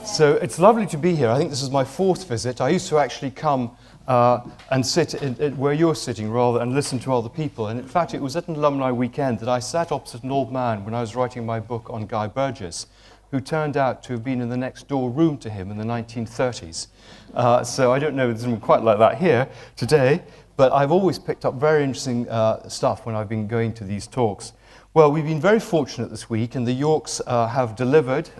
So it's lovely to be here. I think this is my fourth visit. I used to actually come and sit where you're sitting rather and listen to other people. And in fact, it was at an alumni weekend that I sat opposite an old man when I was writing my book on Guy Burgess, who turned out to have been in the next door room to him in the 1930s. So I don't know if it's been quite like that here today, but I've always picked up very interesting stuff when I've been going to these talks. Well, we've been very fortunate this week, and the Yorks have delivered.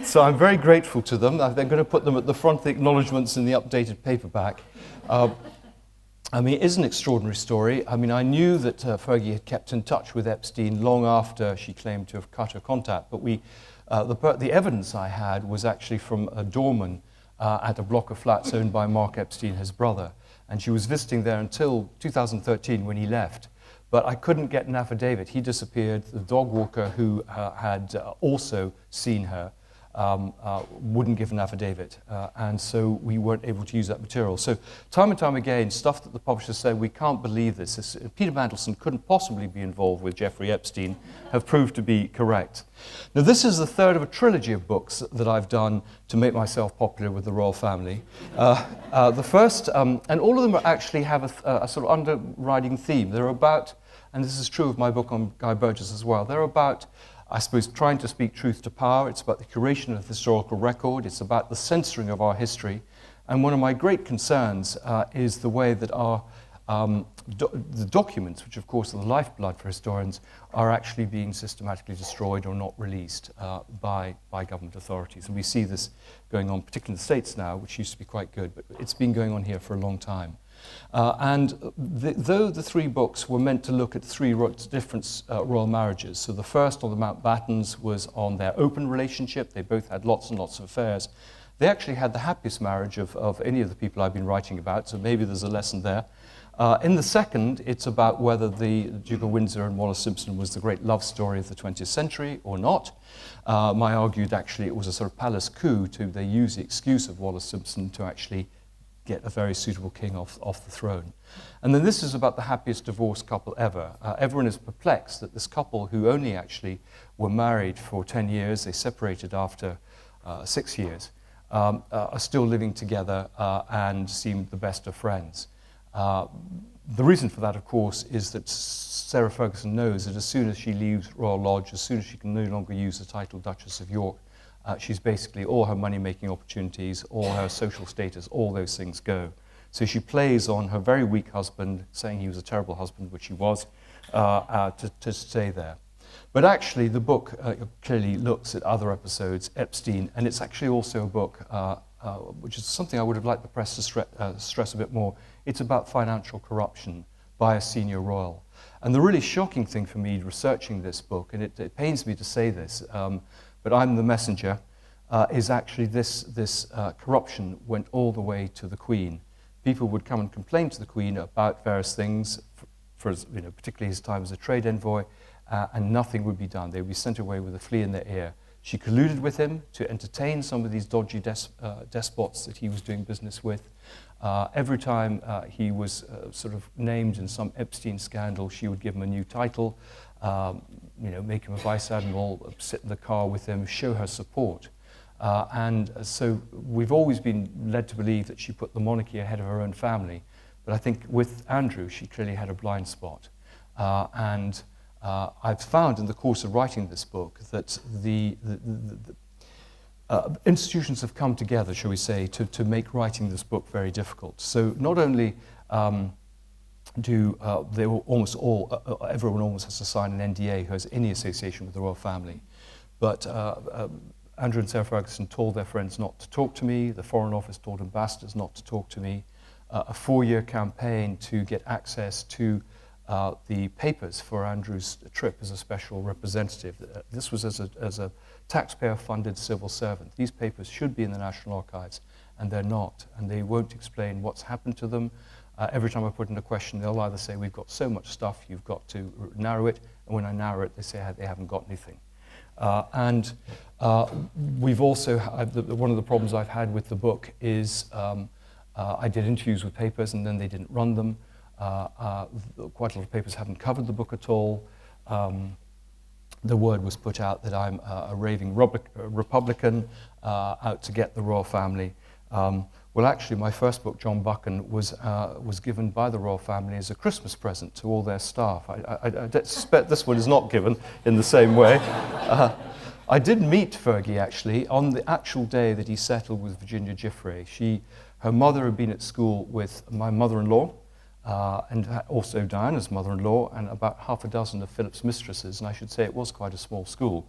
So I'm very grateful to them. They're going to put them at the front of the acknowledgements in the updated paperback. I mean, it is an extraordinary story. I mean, I knew that Fergie had kept in touch with Epstein long after she claimed to have cut her contact, but the evidence I had was actually from a doorman at a block of flats owned by Mark Epstein, his brother, and she was visiting there until 2013 when he left. But I couldn't get an affidavit. He disappeared. The dog walker who had also seen her wouldn't give an affidavit. And so we weren't able to use that material. So time and time again, stuff that the publishers said, we can't believe this. Peter Mandelson couldn't possibly be involved with Jeffrey Epstein, have proved to be correct. Now, this is the third of a trilogy of books that I've done to make myself popular with the royal family. The first, and all of them actually have a sort of underriding theme. They're about, and this is true of my book on Guy Burgess as well, they're about, I suppose, trying to speak truth to power. It's about the curation of the historical record. It's about the censoring of our history. And one of my great concerns is the way that our the documents, which of course are the lifeblood for historians, are actually being systematically destroyed or not released by government authorities. And we see this going on, particularly in the States now, which used to be quite good, but it's been going on here for a long time. Though the three books were meant to look at three different royal marriages, so the first on the Mountbattens was on their open relationship. They both had lots and lots of affairs. They actually had the happiest marriage of any of the people I've been writing about, so maybe there's a lesson there. In the second, it's about whether the Duke of Windsor and Wallis Simpson was the great love story of the 20th century or not. I argued actually it was a sort of palace coup. They used the excuse of Wallis Simpson to actually get a very suitable king off the throne. And then this is about the happiest divorced couple ever. Everyone is perplexed that this couple, who only actually were married for 10 years, they separated after 6 years, are still living together and seem the best of friends. The reason for that, of course, is that Sarah Ferguson knows that as soon as she leaves Royal Lodge, as soon as she can no longer use the title Duchess of York, she's basically, all her money-making opportunities, all her social status, all those things go. So she plays on her very weak husband, saying he was a terrible husband, which he was, to stay there. But actually, the book clearly looks at other episodes, Epstein, and it's actually also a book, which is something I would have liked the press to stress a bit more. It's about financial corruption by a senior royal. And the really shocking thing for me researching this book, and it pains me to say this, but I'm the messenger, is actually this corruption went all the way to the Queen. People would come and complain to the Queen about various things, particularly his time as a trade envoy, and nothing would be done. They would be sent away with a flea in their ear. She colluded with him to entertain some of these dodgy despots that he was doing business with. Every time he was sort of named in some Epstein scandal, she would give him a new title, make him a vice admiral, sit in the car with him, show her support. And so we've always been led to believe that she put the monarchy ahead of her own family. But I think with Andrew, she clearly had a blind spot. I've found in the course of writing this book that the institutions have come together, shall we say, to make writing this book very difficult. So not only everyone almost has to sign an NDA who has any association with the royal family, but Andrew and Sarah Ferguson told their friends not to talk to me, the Foreign Office told ambassadors not to talk to me, a 4-year campaign to get access to the papers for Andrew's trip as a special representative. This was as a taxpayer-funded civil servant. These papers should be in the National Archives, and they're not, and they won't explain what's happened to them. Every time I put in a question, they'll either say, we've got so much stuff, you've got to narrow it, and when I narrow it, they say they haven't got anything. We've also, one of the problems I've had with the book is I did interviews with papers, and then they didn't run them. Quite a lot of papers haven't covered the book at all. the word was put out that I'm a raving Republican out to get the royal family. Well, actually, my first book, John Buchan, was given by the royal family as a Christmas present to all their staff. I suspect this one is not given in the same way. I did meet Fergie, actually, on the actual day that he settled with Virginia Giuffre. Her mother had been at school with my mother-in-law, and also Diana's mother-in-law, and about half a dozen of Philip's mistresses, and I should say it was quite a small school.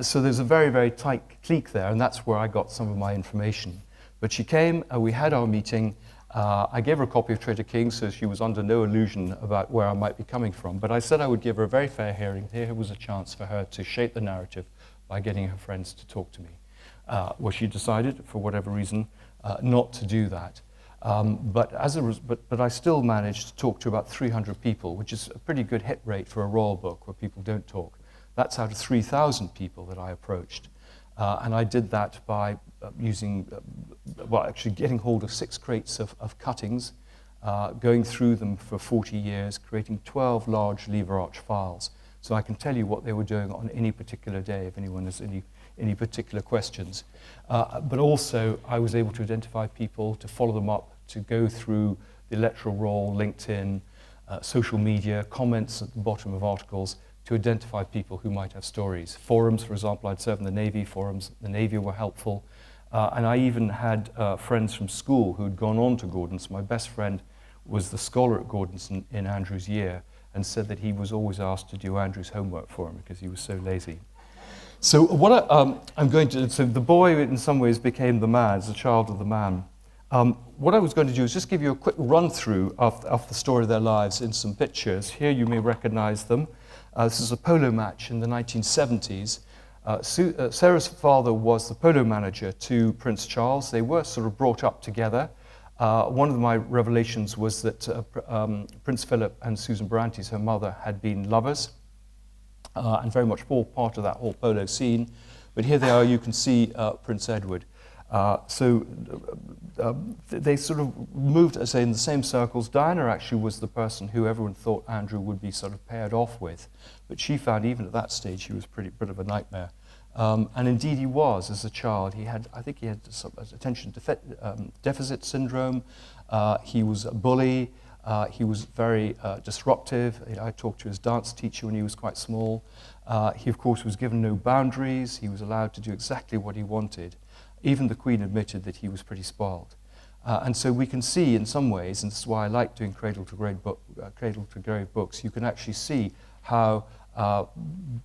So there's a very, very tight clique there, and that's where I got some of my information. But she came, we had our meeting. I gave her a copy of Traitor King, so she was under no illusion about where I might be coming from. But I said I would give her a very fair hearing. Here was a chance for her to shape the narrative by getting her friends to talk to me. Well, she decided, for whatever reason, not to do that. But I still managed to talk to about 300 people, which is a pretty good hit rate for a royal book where people don't talk. That's out of 3,000 people that I approached. And I did that by actually getting hold of 6 crates of cuttings, going through them for 40 years, creating 12 large lever arch files. So I can tell you what they were doing on any particular day if anyone has any particular questions. But also, I was able to identify people, to follow them up, to go through the electoral roll, LinkedIn, social media, comments at the bottom of articles, to identify people who might have stories. Forums, for example, I'd served in the Navy, forums, the Navy were helpful. And I even had friends from school who'd gone on to Gordon's. My best friend was the scholar at Gordon's in Andrew's year, and said that he was always asked to do Andrew's homework for him because he was so lazy. So what so the boy in some ways became the man, as a child of the man. What I was going to do is just give you a quick run through of the story of their lives in some pictures. Here you may recognize them. This is a polo match in the 1970s. Sarah's father was the polo manager to Prince Charles. They were sort of brought up together. One of my revelations was that Prince Philip and Susan Barantes, her mother, had been lovers and very much all part of that whole polo scene. But here they are, you can see Prince Edward. They sort of moved, as I say, in the same circles. Diana actually was the person who everyone thought Andrew would be sort of paired off with, but she found even at that stage he was a bit of a nightmare. And indeed he was as a child. I think he had some attention deficit syndrome. He was a bully. He was very disruptive. I talked to his dance teacher when he was quite small. He, of course, was given no boundaries. He was allowed to do exactly what he wanted. Even the Queen admitted that he was pretty spoiled. And so we can see in some ways, and this is why I like doing cradle to grave books, you can actually see how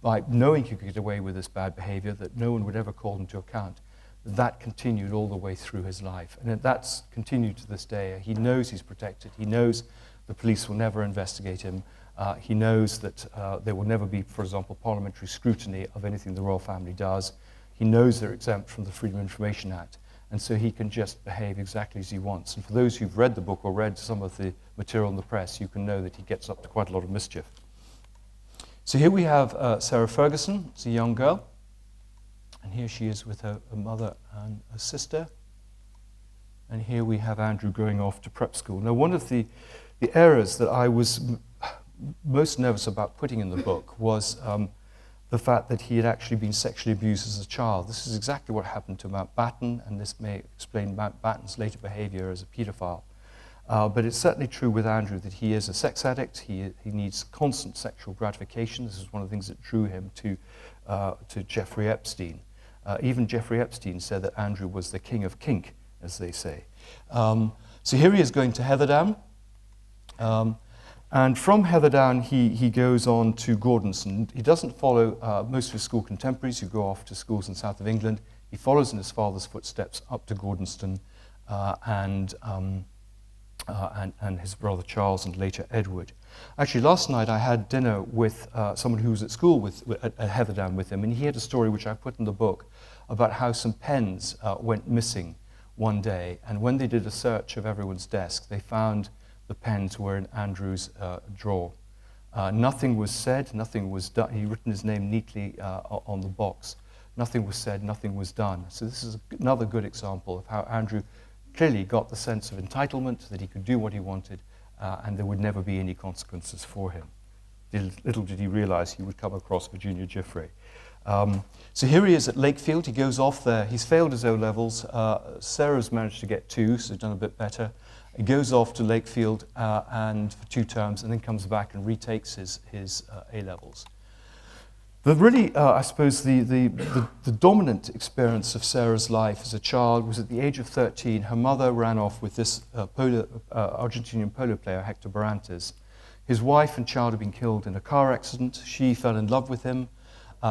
by knowing he could get away with this bad behavior, that no one would ever call him to account, that continued all the way through his life. And that's continued to this day. He knows he's protected. He knows the police will never investigate him. He knows that there will never be, for example, parliamentary scrutiny of anything the royal family does. He knows they're exempt from the Freedom of Information Act. And so he can just behave exactly as he wants. And for those who've read the book or read some of the material in the press, you can know that he gets up to quite a lot of mischief. So here we have Sarah Ferguson, as a young girl. And here she is with her mother and her sister. And here we have Andrew going off to prep school. Now, one of the errors that I was most nervous about putting in the book was the fact that he had actually been sexually abused as a child. This is exactly what happened to Mountbatten, and this may explain Mountbatten's later behavior as a paedophile. But it's certainly true with Andrew that he is a sex addict. He needs constant sexual gratification. This is one of the things that drew him to Jeffrey Epstein. Even Jeffrey Epstein said that Andrew was the king of kink, as they say. So here he is going to Heatherdown. And from Heatherdown, he goes on to Gordonstoun. He doesn't follow most of his school contemporaries who go off to schools in the south of England. He follows in his father's footsteps up to Gordonstoun and his brother Charles and later Edward. Actually, last night I had dinner with someone who was at school at Heatherdown with him, and he had a story which I put in the book about how some pens went missing one day, and when they did a search of everyone's desk, they found the pens were in Andrew's drawer. Nothing was said, nothing was done. He'd written his name neatly on the box. Nothing was said, nothing was done. So this is another good example of how Andrew clearly got the sense of entitlement, that he could do what he wanted, and there would never be any consequences for him. Little did he realize he would come across Virginia Giuffre. So here he is at Lakefield. He goes off there. He's failed his O-levels. Sarah's managed to get 2, so done a bit better. He goes off to Lakefield and for 2 terms, and then comes back and retakes his A-levels. But really, I suppose the dominant experience of Sarah's life as a child was at the age of 13. Her mother ran off with this Argentinian polo player, Hector Barrantes. His wife and child had been killed in a car accident. She fell in love with him.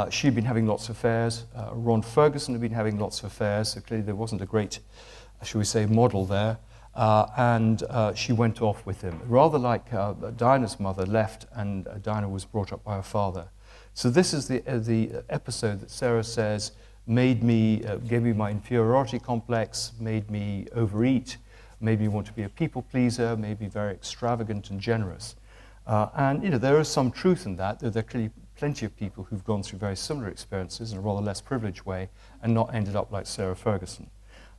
She'd been having lots of affairs. Ron Ferguson had been having lots of affairs, so clearly there wasn't a great, shall we say, model there. And she went off with him. Rather like Diana's mother left, and Diana was brought up by her father. So this is the episode that Sarah says gave me my inferiority complex, made me overeat, made me want to be a people pleaser, made me very extravagant and generous. And there is some truth in that, though there are clearly plenty of people who've gone through very similar experiences in a rather less privileged way and not ended up like Sarah Ferguson.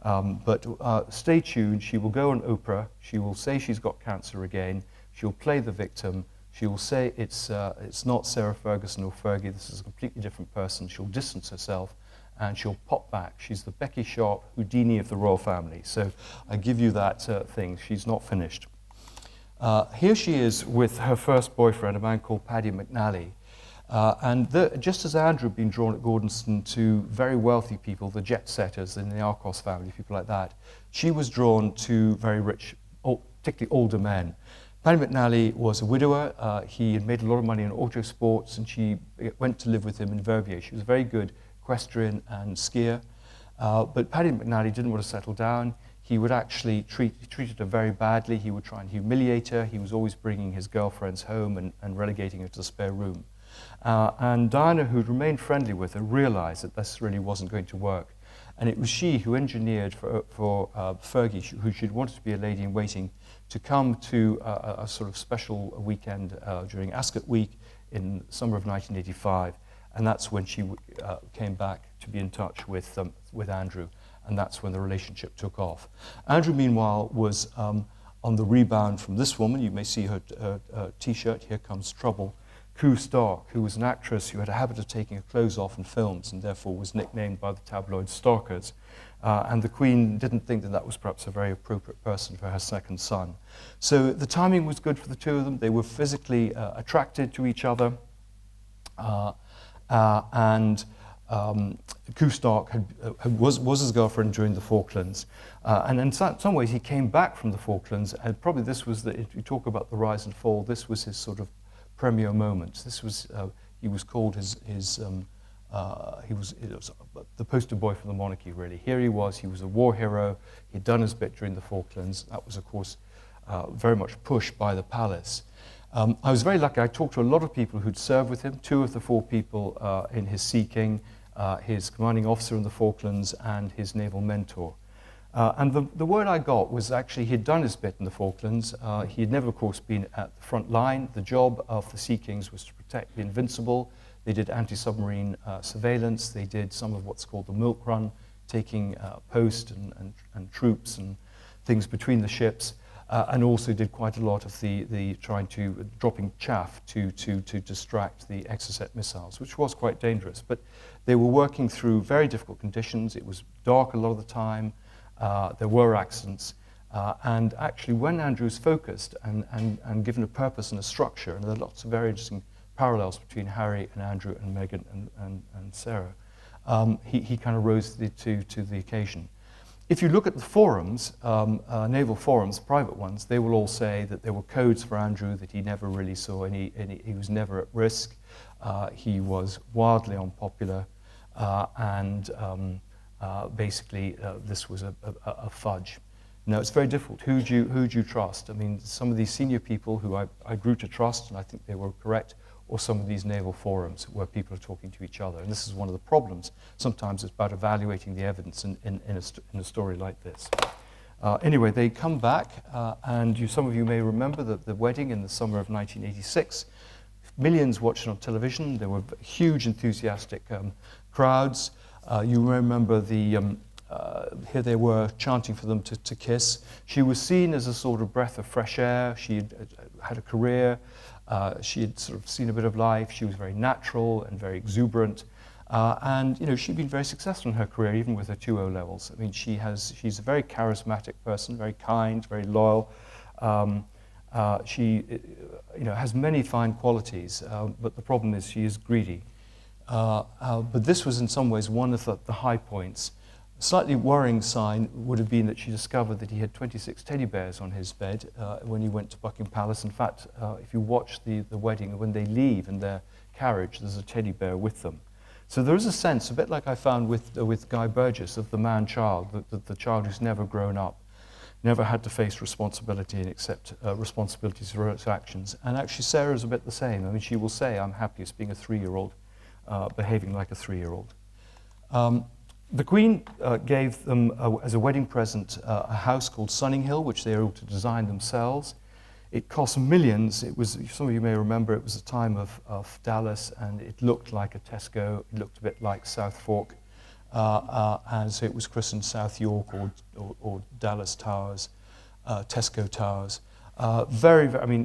But stay tuned. She will go on Oprah. She will say she's got cancer again. She'll play the victim. She will say it's not Sarah Ferguson or Fergie. This is a completely different person. She'll distance herself, and she'll pop back. She's the Becky Sharp Houdini of the royal family. So I give you that thing. She's not finished. Here she is with her first boyfriend, a man called Paddy McNally. Just as Andrew had been drawn at Gordonstoun to very wealthy people, the jet setters in the Arcos family, people like that, she was drawn to very rich, particularly older men. Paddy McNally was a widower. He had made a lot of money in auto sports, and she went to live with him in Verviers. She was a very good equestrian and skier. But Paddy McNally didn't want to settle down. He would actually treated her very badly. He would try and humiliate her. He was always bringing his girlfriends home and relegating her to the spare room. And Diana, who'd remained friendly with her, realized that this really wasn't going to work. And it was she who engineered for Fergie, who she'd wanted to be a lady in waiting, to come to a sort of special weekend during Ascot Week in summer of 1985. And that's when she came back to be in touch with Andrew. And that's when the relationship took off. Andrew, meanwhile, was on the rebound from this woman. You may see her T-shirt, Here Comes Trouble. Koo Stark, who was an actress who had a habit of taking her clothes off in films and therefore was nicknamed by the tabloid Starkers. And the Queen didn't think that was perhaps a very appropriate person for her second son. So the timing was good for the two of them. They were physically attracted to each other. Koo Stark was his girlfriend during the Falklands. And in some ways he came back from the Falklands, and probably this was, if you talk about the rise and fall, this was his sort of premier moment. This was, he was called he was the poster boy for the monarchy, really. Here he was a war hero. He'd done his bit during the Falklands. That was, of course, very much pushed by the palace. I was very lucky. I talked to a lot of people who'd served with him, 2 of the 4 people in his Sea King, his commanding officer in the Falklands, and his naval mentor. And the word I got was actually he'd done his bit in the Falklands. He had never, of course, been at the front line. The job of the Sea Kings was to protect the Invincible. They did anti-submarine surveillance. They did some of what's called the milk run, taking post and troops and things between the ships, and also did quite a lot of the dropping chaff to distract the Exocet missiles, which was quite dangerous. But they were working through very difficult conditions. It was dark a lot of the time. There were accidents, and actually when Andrew's focused and given a purpose and a structure, and there are lots of very interesting parallels between Harry and Andrew and Meghan and Sarah, he kind of rose to the occasion. If you look at the forums, naval forums, private ones, they will all say that there were codes for Andrew, that he never really saw he was never at risk, he was wildly unpopular, and basically, this was a fudge. Now, it's very difficult. Who do you trust? I mean, some of these senior people who I grew to trust, and I think they were correct, or some of these naval forums where people are talking to each other. And this is one of the problems. Sometimes it's about evaluating the evidence in a story like this. Anyway, they come back, and some of you may remember the wedding in the summer of 1986. Millions watched it on television. There were huge, enthusiastic crowds. You remember here they were chanting for them to kiss. She was seen as a sort of breath of fresh air. She had a career. She had sort of seen a bit of life. She was very natural and very exuberant. And she'd been very successful in her career, even with her 2 O levels. I mean, she's a very charismatic person, very kind, very loyal. She has many fine qualities, but the problem is she is greedy. But this was in some ways one of the high points. A slightly worrying sign would have been that she discovered that he had 26 teddy bears on his bed when he went to Buckingham Palace. In fact, if you watch the wedding, when they leave in their carriage, there's a teddy bear with them. So there is a sense, a bit like I found with Guy Burgess, of the man-child, the child who's never grown up, never had to face responsibility and accept responsibilities for its actions. And actually Sarah's a bit the same. I mean, she will say, I'm happiest being a 3-year-old, behaving like a 3-year-old. The Queen gave them, as a wedding present, a house called Sunninghill, which they were able to design themselves. It cost millions. It was, some of you may remember, it was a time of Dallas, and it looked like a Tesco. It looked a bit like South Fork. And so it was christened South York or Dallas Towers, Tesco Towers.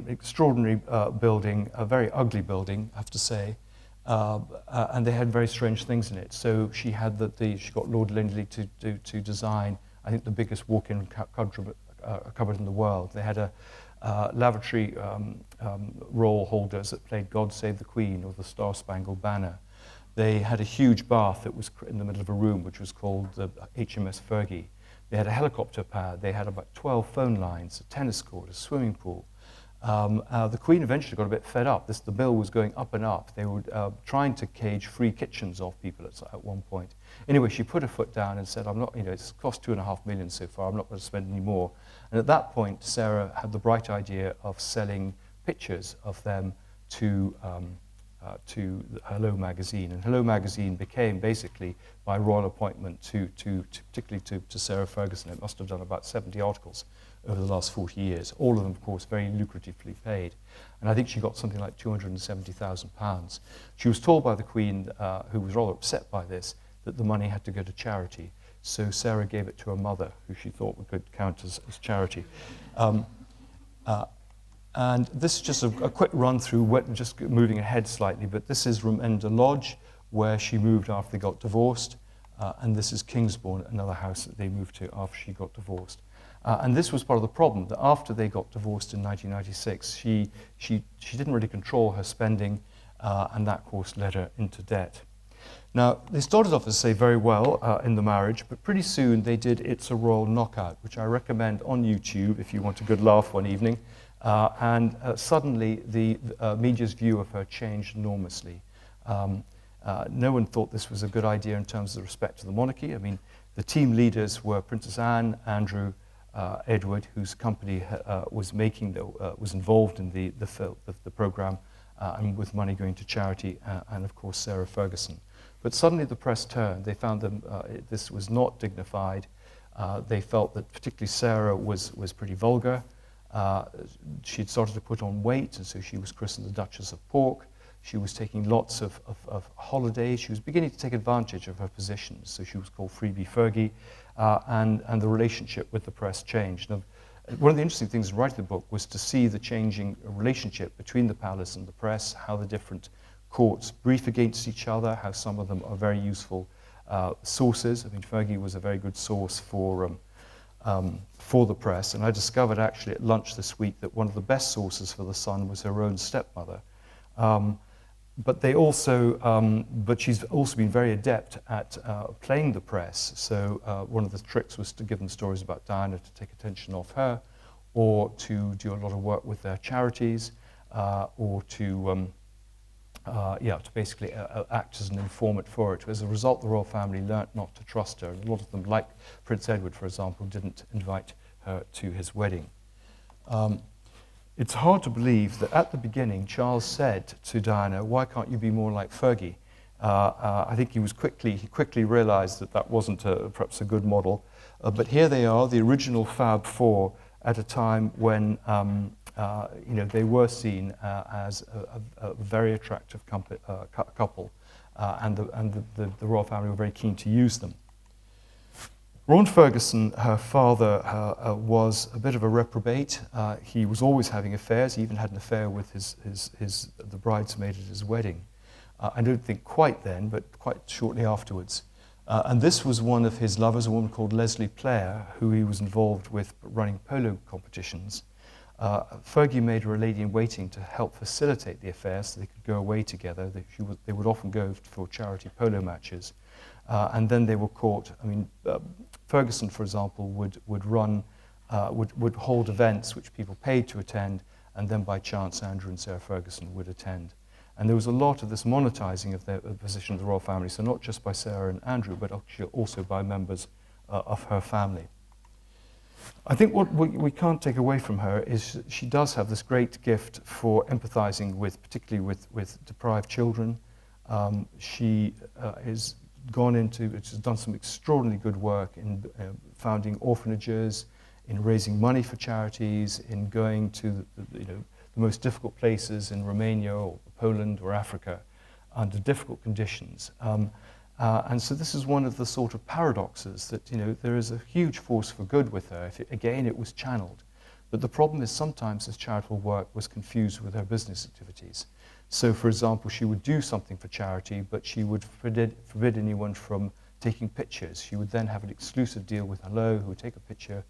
Extraordinary building, a very ugly building, I have to say. And they had very strange things in it. So she had she got Lord Lindley to design, I think, the biggest walk-in cupboard in the world. They had a lavatory roll holders that played God Save the Queen or the Star Spangled Banner. They had a huge bath that was in the middle of a room, which was called the HMS Fergie. They had a helicopter pad. They had about 12 phone lines, a tennis court, a swimming pool. The Queen eventually got a bit fed up. The bill was going up and up. They were trying to cage free kitchens off people at one point. Anyway, she put her foot down and said, I'm not, it's cost $2.5 million so far, I'm not going to spend any more. And at that point, Sarah had the bright idea of selling pictures of them to Hello magazine. And Hello magazine became basically, by royal appointment, particularly to Sarah Ferguson, it must have done about 70 articles over the last 40 years, all of them, of course, very lucratively paid. And I think she got something like £270,000. She was told by the Queen, who was rather upset by this, that the money had to go to charity. So Sarah gave it to her mother, who she thought could count as charity. And this is just a quick run through, just moving ahead slightly, but this is Romenda Lodge, where she moved after they got divorced. And this is Kingsbourne, another house that they moved to after she got divorced. And this was part of the problem, that after they got divorced in 1996, she didn't really control her spending, and that, of course, led her into debt. Now, they started off, as I say, very well in the marriage, but pretty soon they did It's a Royal Knockout, which I recommend on YouTube if you want a good laugh one evening. Suddenly, the media's view of her changed enormously. No one thought this was a good idea in terms of respect to the monarchy. I mean, the team leaders were Princess Anne, Andrew, Edward, whose company was involved in the program, and with money going to charity, and of course Sarah Ferguson. But suddenly the press turned. They found this was not dignified. They felt that particularly Sarah was pretty vulgar. She'd started to put on weight, and so she was christened the Duchess of Pork. She was taking lots of holidays. She was beginning to take advantage of her position, so she was called Freebie Fergie, and the relationship with the press changed. Now, one of the interesting things in writing the book was to see the changing relationship between the palace and the press, how the different courts brief against each other, how some of them are very useful sources. I mean, Fergie was a very good source for the press, and I discovered actually at lunch this week that one of the best sources for The Sun was her own stepmother. But she's also been very adept at playing the press. So one of the tricks was to give them stories about Diana to take attention off her, or to do a lot of work with their charities, or to basically act as an informant for it. As a result, the royal family learnt not to trust her. A lot of them, like Prince Edward, for example, didn't invite her to his wedding. It's hard to believe that at the beginning, Charles said to Diana, "Why can't you be more like Fergie?" I think he quickly realized that wasn't perhaps a good model. But here they are, the original Fab Four, at a time when they were seen as a very attractive couple, and the royal family were very keen to use them. Ron Ferguson, her father, was a bit of a reprobate. He was always having affairs. He even had an affair with the bridesmaid at his wedding. I don't think quite then, but quite shortly afterwards. And this was one of his lovers, a woman called Leslie Player, who he was involved with running polo competitions. Fergie made her a lady-in-waiting to help facilitate the affair so they could go away together. They would often go for charity polo matches. And then they were caught. I mean, Ferguson, for example, would hold events which people paid to attend, and then by chance Andrew and Sarah Ferguson would attend. And there was a lot of this monetizing of the position of the royal family, so not just by Sarah and Andrew, but actually also by members of her family. I think what we can't take away from her is she does have this great gift for empathizing with, particularly with deprived children. She has done some extraordinarily good work in founding orphanages, in raising money for charities, in going to the most difficult places in Romania or Poland or Africa under difficult conditions. And so this is one of the sort of paradoxes that, there is a huge force for good with her. Again, it was channeled. But the problem is sometimes this charitable work was confused with her business activities. So, for example, she would do something for charity, but she would forbid anyone from taking pictures. She would then have an exclusive deal with Hello, who would take a picture,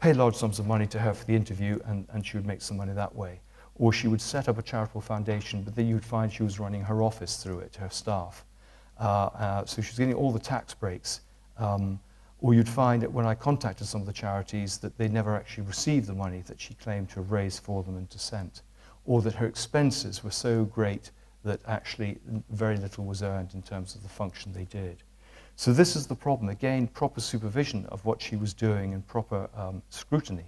pay large sums of money to her for the interview, and she would make some money that way. Or she would set up a charitable foundation, but then you would find she was running her office through it, her staff. So she was getting all the tax breaks. Or you'd find that when I contacted some of the charities that they never actually received the money that she claimed to have raised for them and to sent. Or that her expenses were so great that actually very little was earned in terms of the function they did. So this is the problem. Again, proper supervision of what she was doing and proper scrutiny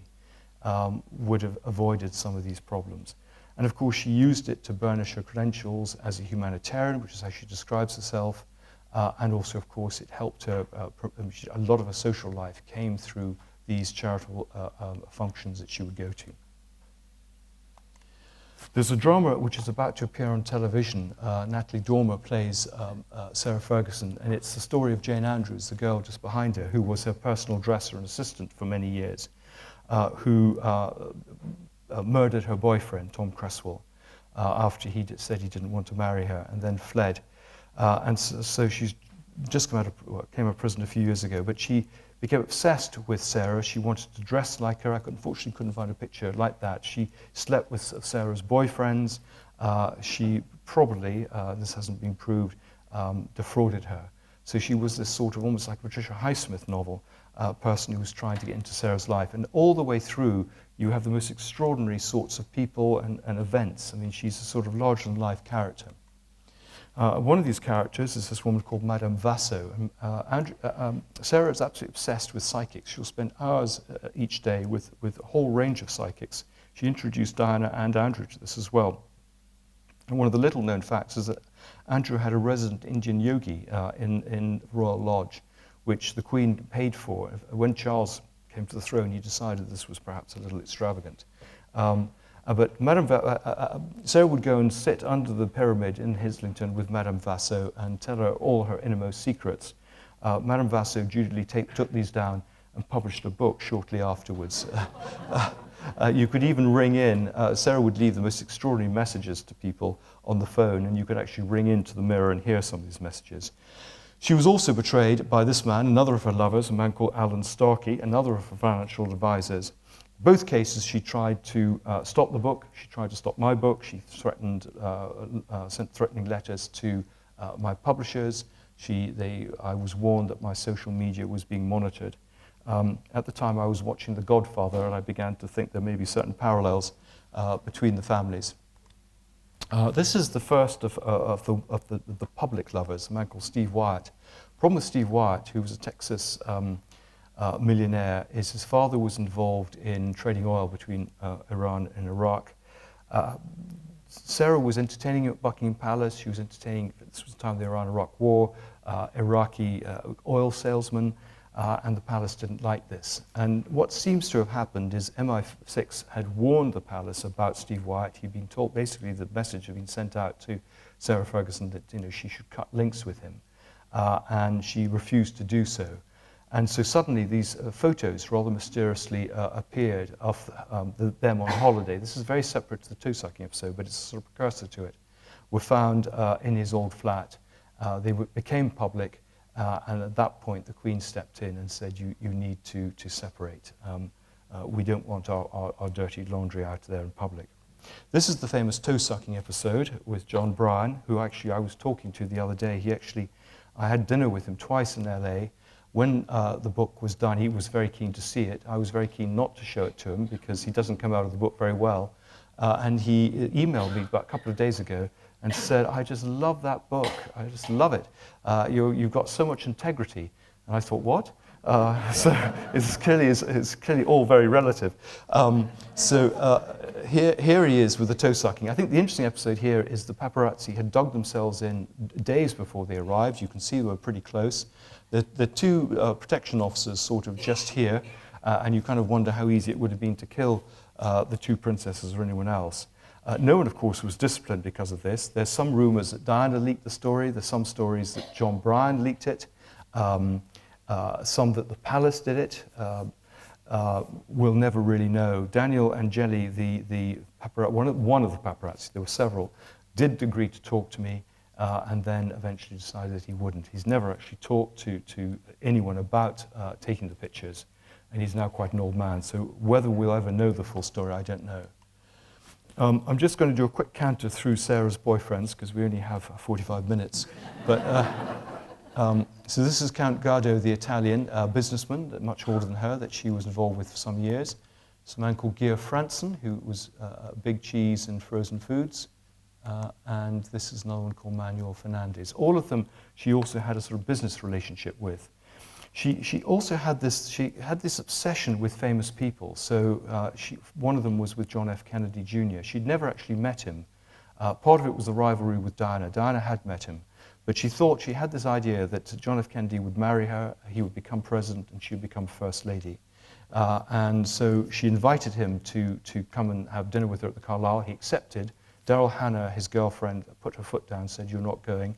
would have avoided some of these problems. And of course, she used it to burnish her credentials as a humanitarian, which is how she describes herself. And also, of course, it helped her, a lot of her social life came through these charitable functions that she would go to. There's a drama which is about to appear on television. Natalie Dormer plays Sarah Ferguson, and it's the story of Jane Andrews, the girl just behind her, who was her personal dresser and assistant for many years, who murdered her boyfriend, Tom Cresswell, after he said he didn't want to marry her, and then fled. And so she's just came out of prison a few years ago, but she became obsessed with Sarah. She wanted to dress like her. I unfortunately couldn't find a picture like that. She slept with Sarah's boyfriends. She probably, this hasn't been proved, defrauded her. So she was this sort of almost like a Patricia Highsmith novel person who was trying to get into Sarah's life. And all the way through, you have the most extraordinary sorts of people and events. I mean, she's a sort of larger-than-life character. One of these characters is this woman called Madame Vasso. Sarah is absolutely obsessed with psychics. She'll spend hours each day with a whole range of psychics. She introduced Diana and Andrew to this as well. And one of the little-known facts is that Andrew had a resident Indian yogi in Royal Lodge, which the Queen paid for. When Charles came to the throne, he decided this was perhaps a little extravagant. But Sarah would go and sit under the pyramid in Islington with Madame Vasso and tell her all her innermost secrets. Madame Vasso dutifully took these down and published a book shortly afterwards. You could even ring in. Sarah would leave the most extraordinary messages to people on the phone, and you could actually ring into the mirror and hear some of these messages. She was also betrayed by this man, another of her lovers, a man called Alan Starkey, another of her financial advisors. Both cases, she tried to stop the book. She tried to stop my book. She threatened, sent threatening letters to my publishers. I was warned that my social media was being monitored. At the time, I was watching The Godfather, and I began to think there may be certain parallels between the families. This is the first of the public lovers, a man called Steve Wyatt. The problem with Steve Wyatt, who was a Texas millionaire, is his father was involved in trading oil between Iran and Iraq. Sarah was entertaining at Buckingham Palace. She was entertaining, this was the time of the Iran-Iraq War, Iraqi oil salesmen, and the palace didn't like this. And what seems to have happened is MI6 had warned the palace about Steve Wyatt. He'd been told, basically the message had been sent out to Sarah Ferguson that she should cut links with him, and she refused to do so. And so suddenly these photos rather mysteriously appeared of them on holiday. This is very separate to the toe-sucking episode, but it's a sort of precursor to it. Were found in his old flat. They became public, and at that point the Queen stepped in and said, you need to separate. We don't want our dirty laundry out there in public. This is the famous toe-sucking episode with John Bryan, who actually I was talking to the other day. I had dinner with him twice in LA. When the book was done, he was very keen to see it. I was very keen not to show it to him because he doesn't come out of the book very well. And he emailed me about a couple of days ago and said, I just love that book. I just love it. You've got so much integrity. And I thought, what? So it's clearly all very relative. Here he is with the toe-sucking. I think the interesting episode here is the paparazzi had dug themselves in days before they arrived. You can see they were pretty close. The two protection officers sort of just here, and you kind of wonder how easy it would have been to kill the two princesses or anyone else. No one, of course, was disciplined because of this. There's some rumors that Diana leaked the story. There's some stories that John Bryan leaked it. Some that the palace did it. We'll never really know. Daniel Angeli, one of the paparazzi, there were several, did agree to talk to me. And then eventually decided that he wouldn't. He's never actually talked to anyone about taking the pictures, and he's now quite an old man, so whether we'll ever know the full story, I don't know. I'm just going to do a quick canter through Sarah's boyfriends, because we only have 45 minutes. But so this is Count Gardo, the Italian businessman, much older than her, that she was involved with for some years. There's a man called Guido Franzen, who was big cheese and frozen foods. And this is another one called Manuel Fernandez. All of them she also had a sort of business relationship with. She also had this obsession with famous people. So one of them was with John F. Kennedy Jr. She'd never actually met him. Part of it was the rivalry with Diana. Diana had met him. But she had this idea that John F. Kennedy would marry her, he would become president, and she would become First Lady. And so she invited him to come and have dinner with her at the Carlisle. He accepted. Daryl Hannah, his girlfriend, put her foot down and said, you're not going.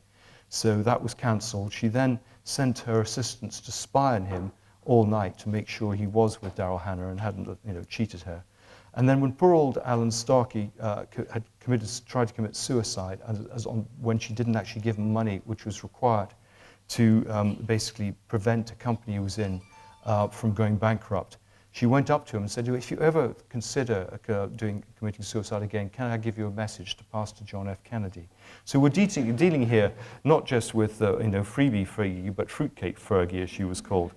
So that was cancelled. She then sent her assistants to spy on him all night to make sure he was with Daryl Hannah and hadn't cheated her. And then when poor old Alan Starkey had tried to commit suicide, when she didn't actually give him money, which was required to basically prevent a company he was in from going bankrupt, she went up to him and said, if you ever consider committing suicide again, can I give you a message to pass to John F. Kennedy? So we're dealing here not just with freebie Fergie, but fruitcake Fergie, as she was called.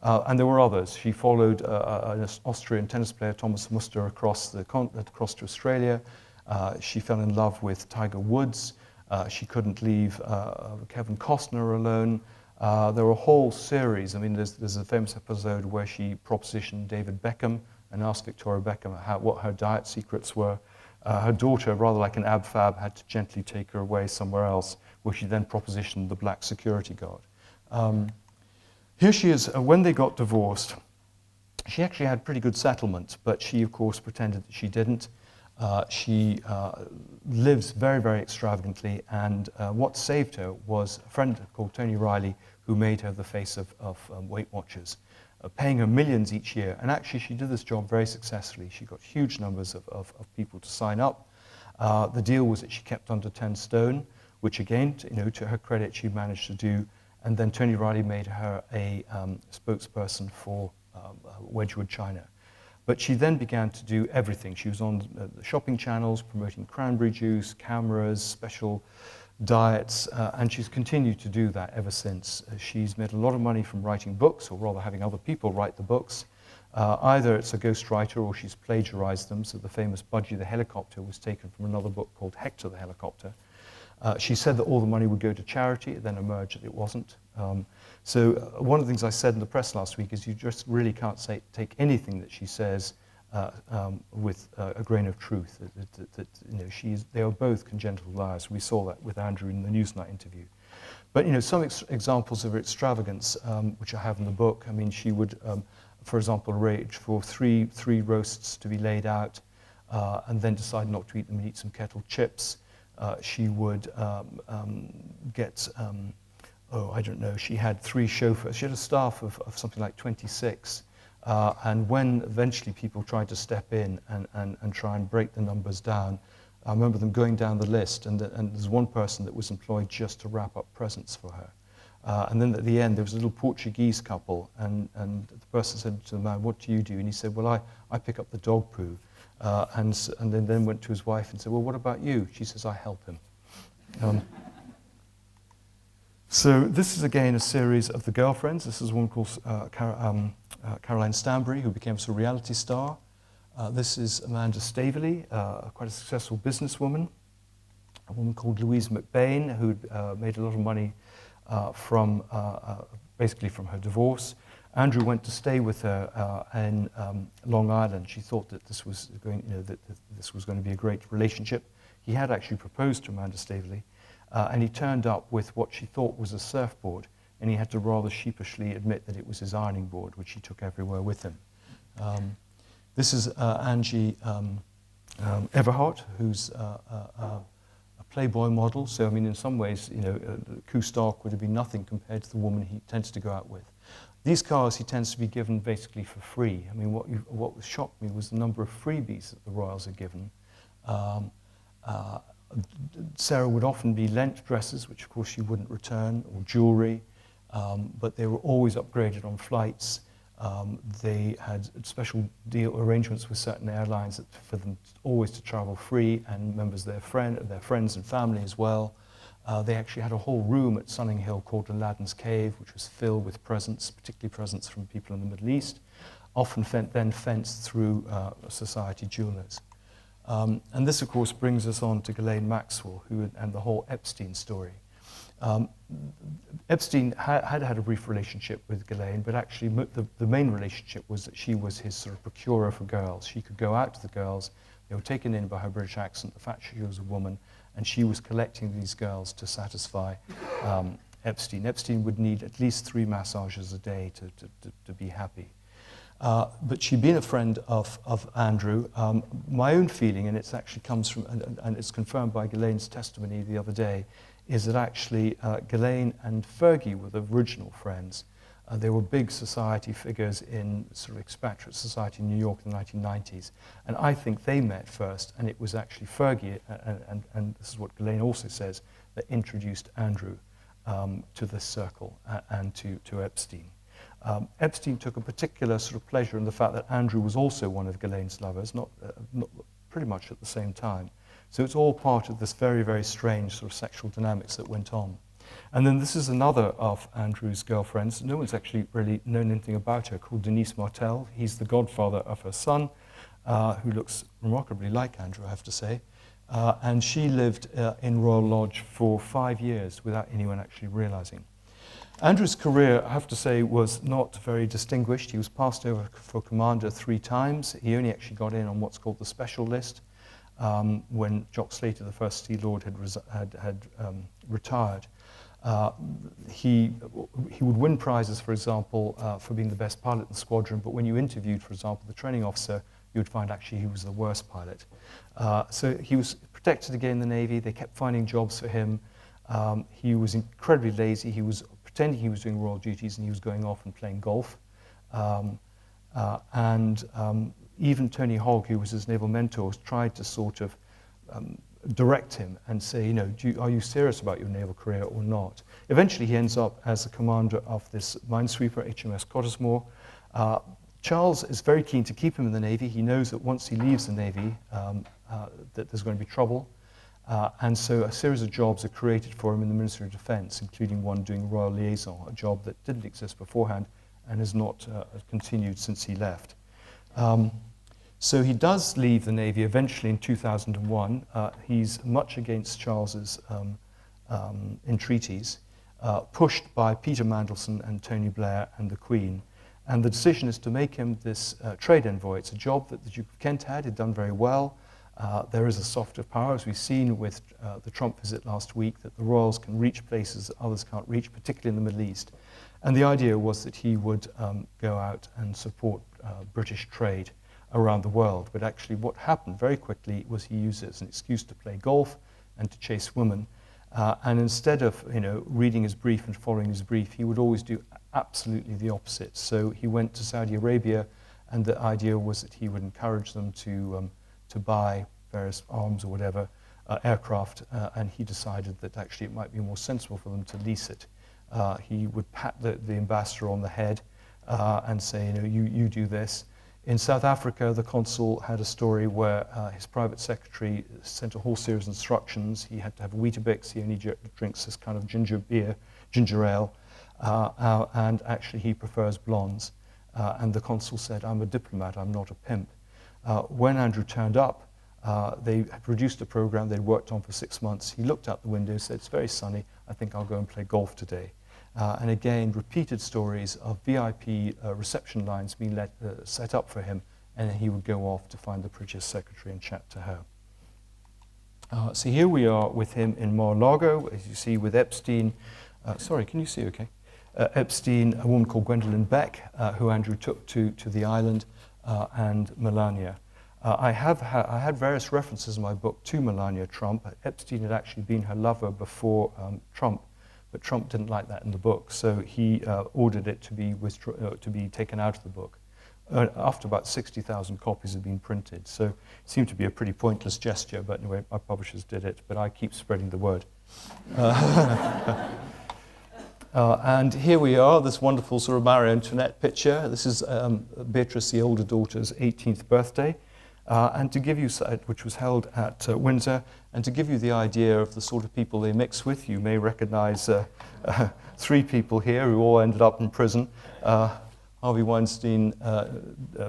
And there were others. She followed an Austrian tennis player, Thomas Muster, across to Australia. She fell in love with Tiger Woods. She couldn't leave Kevin Costner alone. There were a whole series. I mean, there's a famous episode where she propositioned David Beckham and asked Victoria Beckham what her diet secrets were. Her daughter, rather like an ab-fab, had to gently take her away somewhere else, where she then propositioned the black security guard. Here she is. When they got divorced, she actually had pretty good settlement, but she, of course, pretended that she didn't. She lives very, very extravagantly, and what saved her was a friend called Tony Riley, who made her the face of Weight Watchers, paying her millions each year. And actually, she did this job very successfully. She got huge numbers of people to sign up. The deal was that she kept under 10 stone, which again, to her credit, she managed to do. And then Tony Riley made her a spokesperson for Wedgwood China. But she then began to do everything. She was on the shopping channels, promoting cranberry juice, cameras, special diets, and she's continued to do that ever since. She's made a lot of money from writing books, or rather having other people write the books. Either it's a ghostwriter or she's plagiarized them. So the famous Budgie the Helicopter was taken from another book called Hector the Helicopter. She said that all the money would go to charity. It then emerged that it wasn't. So one of the things I said in the press last week is you just really can't take anything that she says with a grain of truth. They are both congenital liars. We saw that with Andrew in the Newsnight interview. But some examples of her extravagance, which I have in the book. I mean, she would, for example, arrange for three roasts to be laid out, and then decide not to eat them and eat some kettle chips. She would get I don't know, she had 3 chauffeurs. She had a staff of something like 26. And when eventually people tried to step in and try and break the numbers down, I remember them going down the list, and there's one person that was employed just to wrap up presents for her. And then at the end, there was a little Portuguese couple, and the person said to the man, "What do you do?" And he said, "Well, I pick up the dog poo." And then went to his wife and said, "Well, what about you?" She says, "I help him." So this is again a series of the girlfriends. This is one called Caroline Stanbury, who became a reality star. This is Amanda Staveley, quite a successful businesswoman. A woman called Louise McBain, who made a lot of money basically from her divorce. Andrew went to stay with her in Long Island. She thought that this was going, that this was going to be a great relationship. He had actually proposed to Amanda Staveley, and he turned up with what she thought was a surfboard, and he had to rather sheepishly admit that it was his ironing board, which he took everywhere with him. This is Angie Everhart, who's a Playboy model. So, I mean, in some ways, Koo Stark would have been nothing compared to the woman he tends to go out with. These cars he tends to be given basically for free. I mean, what shocked me was the number of freebies that the royals are given. Sarah would often be lent dresses, which of course she wouldn't return, or jewellery, but they were always upgraded on flights. They had special deal arrangements with certain airlines for them always to travel free, and members of their friends and family as well. They actually had a whole room at Sunning Hill called Aladdin's Cave, which was filled with presents, particularly presents from people in the Middle East, often then fenced through society jewelers. And this, of course, brings us on to Ghislaine Maxwell, and the whole Epstein story. Epstein had a brief relationship with Ghislaine, but actually the main relationship was that she was his sort of procurer for girls. She could go out to the girls, they were taken in by her British accent, the fact she was a woman, and she was collecting these girls to satisfy Epstein. Epstein would need at least 3 massages a day to be happy. But she'd been a friend of Andrew. My own feeling, and it actually comes from, and it's confirmed by Ghislaine's testimony the other day, is that actually Ghislaine and Fergie were the original friends. They were big society figures in sort of expatriate society in New York in the 1990s. And I think they met first, and it was actually Fergie, and this is what Ghislaine also says, that introduced Andrew to this circle and to Epstein. Epstein took a particular sort of pleasure in the fact that Andrew was also one of Ghislaine's lovers, not pretty much at the same time. So it's all part of this very, very strange sort of sexual dynamics that went on. And then this is another of Andrew's girlfriends. No one's actually really known anything about her, called Denise Martel. He's the godfather of her son, who looks remarkably like Andrew, I have to say. And she lived in Royal Lodge for 5 years without anyone actually realizing. Andrew's career, I have to say, was not very distinguished. He was passed over for commander 3 times. He only actually got in on what's called the special list when Jock Slater, the first Sea Lord, had retired. He would win prizes, for example, for being the best pilot in the squadron, but when you interviewed, for example, the training officer, you would find actually he was the worst pilot. So he was protected again in the Navy. They kept finding jobs for him. He was incredibly lazy. He was pretending he was doing royal duties, and he was going off and playing golf. Even Tony Hogg, who was his naval mentor, tried to sort of direct him and say, are you serious about your naval career or not? Eventually, he ends up as the commander of this minesweeper, HMS Cottesmore. Charles is very keen to keep him in the Navy. He knows that once he leaves the Navy, that there's going to be trouble. And so a series of jobs are created for him in the Ministry of Defence, including one doing royal liaison, a job that didn't exist beforehand and has not continued since he left. So he does leave the Navy eventually in 2001. He's much against Charles's entreaties, pushed by Peter Mandelson and Tony Blair and the Queen. And the decision is to make him this trade envoy. It's a job that the Duke of Kent had. He'd done very well. There is a soft of power, as we've seen with the Trump visit last week, that the royals can reach places that others can't reach, particularly in the Middle East. And the idea was that he would go out and support British trade around the world. But actually what happened very quickly was he used it as an excuse to play golf and to chase women. And instead of reading his brief and following his brief, he would always do absolutely the opposite. So he went to Saudi Arabia, and the idea was that he would encourage them to buy various arms or whatever, aircraft, and he decided that actually it might be more sensible for them to lease it. He would pat the ambassador on the head and say, you do this. In South Africa, the consul had a story where his private secretary sent a whole series of instructions. He had to have Weetabix. He only drinks this kind of ginger ale, and actually he prefers blondes. And the consul said, I'm a diplomat, I'm not a pimp. When Andrew turned up, they had produced a program they'd worked on for 6 months. He looked out the window, said, it's very sunny, I think I'll go and play golf today. And again, repeated stories of VIP reception lines being set up for him, and then he would go off to find the British secretary and chat to her. So here we are with him in Mar-a-Lago, as you see with Epstein. Sorry, can you see okay? Epstein, a woman called Gwendolyn Beck, who Andrew took to the island, and Melania. I had various references in my book to Melania Trump. Epstein had actually been her lover before Trump, but Trump didn't like that in the book, so he ordered it to be taken out of the book after about 60,000 copies had been printed. So it seemed to be a pretty pointless gesture, but anyway, my publishers did it, but I keep spreading the word. And here we are, this wonderful sort of Marie Antoinette picture. This is Beatrice, the older daughter's 18th birthday. And to give you, which was held at Windsor, and to give you the idea of the sort of people they mix with, you may recognize 3 people here who all ended up in prison: Harvey Weinstein,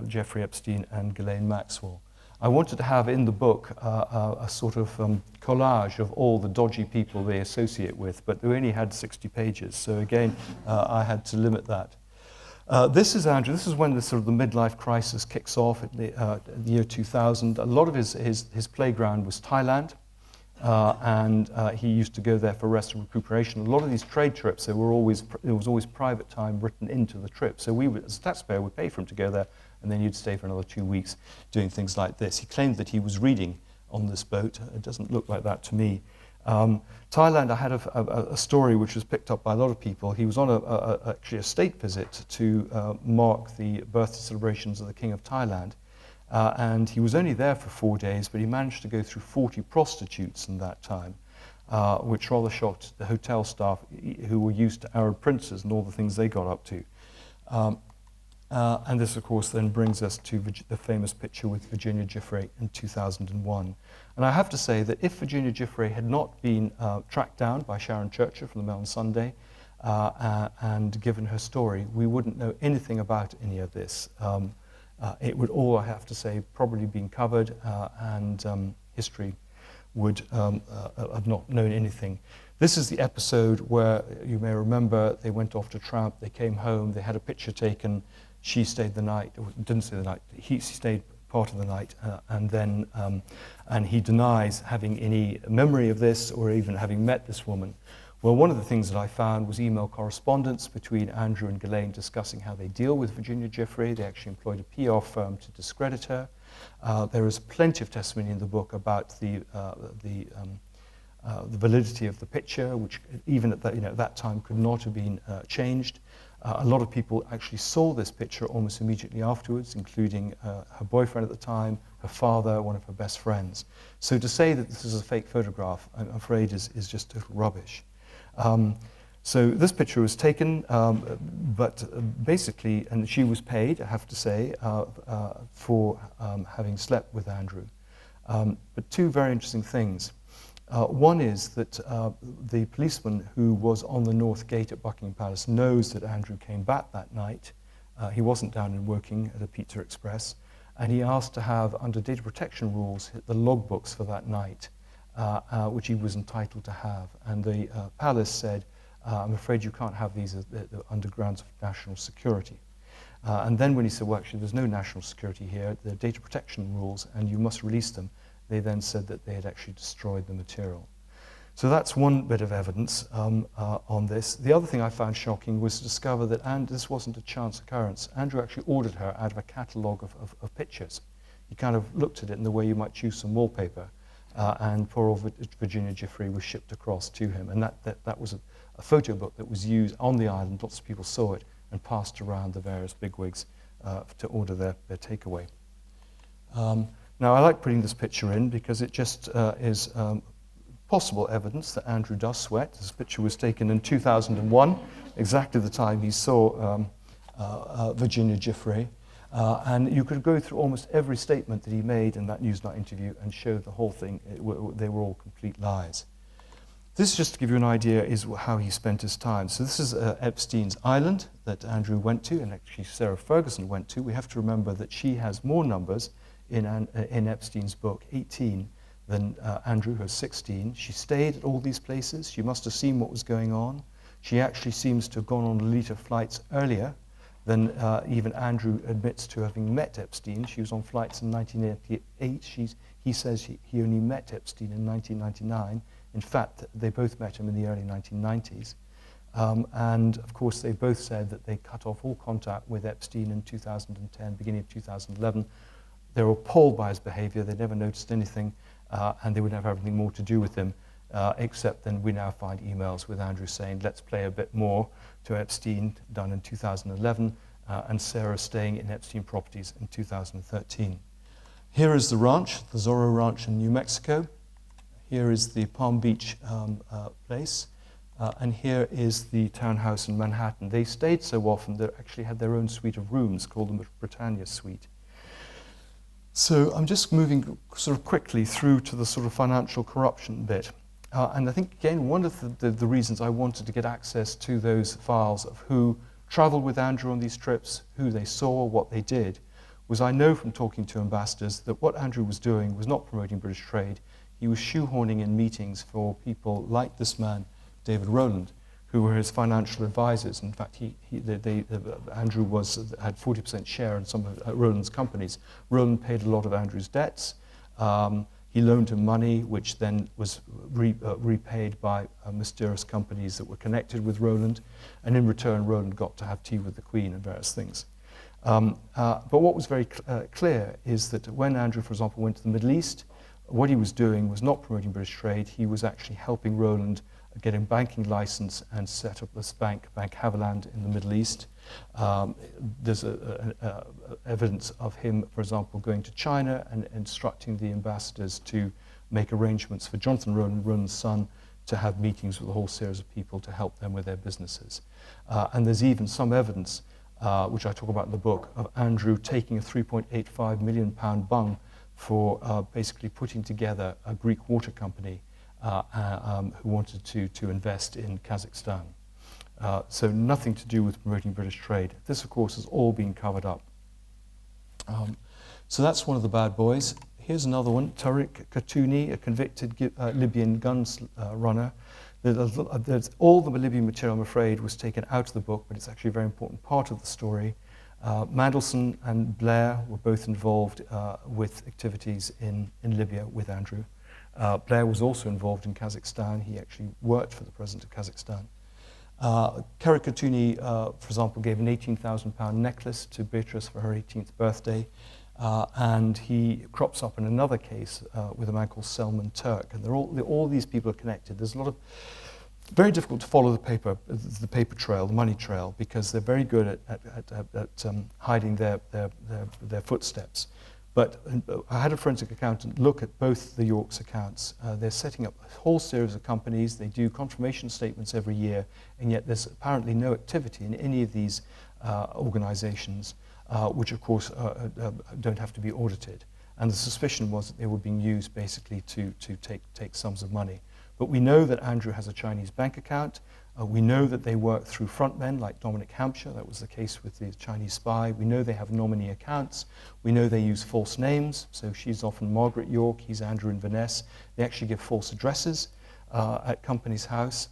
Jeffrey Epstein, and Ghislaine Maxwell. I wanted to have in the book a sort of collage of all the dodgy people they associate with, but they only had 60 pages, so again, I had to limit that. This is Andrew. This is when the sort of the midlife crisis kicks off at the year 2000. A lot of his playground was Thailand, and he used to go there for rest and recuperation. A lot of these trade trips, there was always private time written into the trip. So we, as a taxpayer, would pay for him to go there, and then you'd stay for another 2 weeks doing things like this. He claimed that he was reading on this boat. It doesn't look like that to me. Thailand, I had a story which was picked up by a lot of people. He was on actually a state visit to mark the birthday celebrations of the King of Thailand. And he was only there for 4 days, but he managed to go through 40 prostitutes in that time, which rather shocked the hotel staff who were used to Arab princes and all the things they got up to. And this, of course, then brings us to the famous picture with Virginia Giuffre in 2001. And I have to say that if Virginia Giuffre had not been tracked down by Sharon Churcher from the Mail on Sunday and given her story, we wouldn't know anything about any of this. It would all, I have to say, probably been covered, and history would have not known anything. This is the episode where, you may remember, they went off to tramp, they came home, they had a picture taken. She stayed the night, or didn't stay the night, he stayed part of the night, and he denies having any memory of this or even having met this woman. Well, one of the things that I found was email correspondence between Andrew and Ghislaine discussing how they deal with Virginia Giuffre. They actually employed a PR firm to discredit her. There is plenty of testimony in the book about the validity of the picture, which even at that time could not have been changed. A lot of people actually saw this picture almost immediately afterwards, including her boyfriend at the time, her father, one of her best friends. So to say that this is a fake photograph, I'm afraid, is just total rubbish. So this picture was taken, but basically, and she was paid, I have to say, for having slept with Andrew. But 2 very interesting things. One is that the policeman who was on the North Gate at Buckingham Palace knows that Andrew came back that night. He wasn't down and working at a Pizza Express, and he asked to have, under data protection rules, the logbooks for that night, which he was entitled to have. And the palace said, I'm afraid you can't have these under grounds of national security. And then when he said, well, actually, there's no national security here, there are data protection rules, and you must release them, they then said that they had actually destroyed the material. So that's one bit of evidence on this. The other thing I found shocking was to discover that, and this wasn't a chance occurrence, Andrew actually ordered her out of a catalogue of pictures. He kind of looked at it in the way you might choose some wallpaper, and poor old Virginia Giuffre was shipped across to him. And that was a photo book that was used on the island. Lots of people saw it and passed around the various bigwigs to order their takeaway. Now, I like putting this picture in because it just is possible evidence that Andrew does sweat. This picture was taken in 2001, exactly the time he saw Virginia Giuffre. And you could go through almost every statement that he made in that Newsnight interview and show the whole thing. They were all complete lies. This, just to give you an idea, is how he spent his time. So this is Epstein's island that Andrew went to, and actually Sarah Ferguson went to. We have to remember that she has more numbers in Epstein's book, 18, than Andrew, who has 16. She stayed at all these places. She must have seen what was going on. She actually seems to have gone on Lolita flights earlier than even Andrew admits to having met Epstein. She was on flights in 1988. He says he only met Epstein in 1999. In fact, they both met him in the early 1990s. And of course, they both said that they cut off all contact with Epstein in 2010, beginning of 2011. They were appalled by his behavior. They never noticed anything, and they would never have anything more to do with him, except then we now find emails with Andrew saying, let's play a bit more to Epstein, done in 2011, and Sarah staying in Epstein properties in 2013. Here is the ranch, the Zorro Ranch in New Mexico. Here is the Palm Beach place, and here is the townhouse in Manhattan. They stayed so often they actually had their own suite of rooms called the Britannia Suite. So I'm just moving sort of quickly through to the sort of financial corruption bit. And I think, again, one of the reasons I wanted to get access to those files of who traveled with Andrew on these trips, who they saw, what they did, was I know from talking to ambassadors that what Andrew was doing was not promoting British trade. He was shoehorning in meetings for people like this man, David Rowland, who were his financial advisors. In fact, Andrew had 40% share in some of Rowland's companies. Rowland paid a lot of Andrew's debts. He loaned him money, which then was repaid by mysterious companies that were connected with Rowland. And in return, Rowland got to have tea with the Queen and various things. But what was very clear is that when Andrew, for example, went to the Middle East, what he was doing was not promoting British trade. He was actually helping Rowland get a banking license and set up this bank, Bank Haviland, in the Middle East. There's evidence of him, for example, going to China and instructing the ambassadors to make arrangements for Jonathan Rowland, Rowland's son, to have meetings with a whole series of people to help them with their businesses. And there's even some evidence, which I talk about in the book, of Andrew taking a £3.85 million bung for basically putting together a Greek water company who wanted to invest in Kazakhstan. So nothing to do with promoting British trade. This, of course, has all been covered up. So that's one of the bad boys. Here's another one, Tariq Khatuni, a convicted Libyan guns runner. All the Libyan material, I'm afraid, was taken out of the book, but it's actually a very important part of the story. Mandelson and Blair were both involved with activities in Libya with Andrew. Blair was also involved in Kazakhstan. He actually worked for the president of Kazakhstan. Kerry Khatuni, for example, gave an £18,000 necklace to Beatrice for her 18th birthday. And he crops up in another case with a man called Selman Turk. And all these people are connected. There's a lot of very difficult to follow the paper trail, the money trail, because they're very good at hiding their footsteps. But I had a forensic accountant look at both the Yorks accounts. They're setting up a whole series of companies. They do confirmation statements every year, and yet there's apparently no activity in any of these organizations, which of course don't have to be audited. And the suspicion was that they were being used basically to take sums of money. But we know that Andrew has a Chinese bank account. We know that they work through frontmen like Dominic Hampshire. That was the case with the Chinese spy. We know they have nominee accounts. We know they use false names. So she's often Margaret York, he's Andrew Inverness. They actually give false addresses at company's house,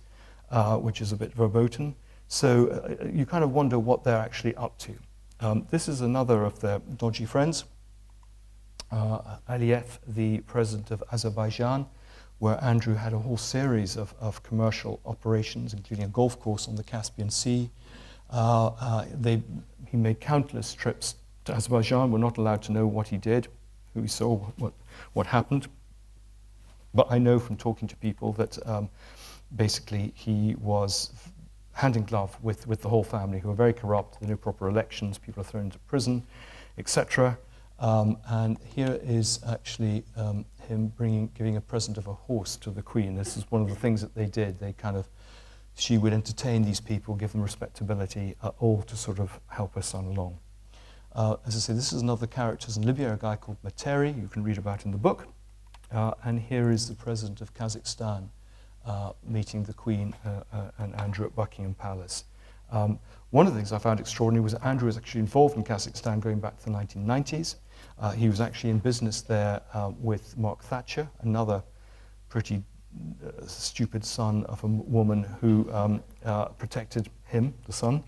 which is a bit verboten. So you kind of wonder what they're actually up to. This is another of their dodgy friends, Aliyev, the president of Azerbaijan, where Andrew had a whole series of commercial operations, including a golf course on the Caspian Sea. He made countless trips to Azerbaijan. We're not allowed to know what he did, who he saw, what happened. But I know from talking to people that basically he was hand in glove with the whole family, who were very corrupt, there were no proper elections, people are thrown into prison, etc. And here is actually him giving a present of a horse to the Queen. This is one of the things that they did. She would entertain these people, give them respectability, all to sort of help her son along. As I say, this is another character in Libya, a guy called Materi, you can read about in the book. And here is the president of Kazakhstan meeting the Queen and Andrew at Buckingham Palace. One of the things I found extraordinary was that Andrew was actually involved in Kazakhstan going back to the 1990s. He was actually in business there with Mark Thatcher, another pretty stupid son of a woman who protected him, the son.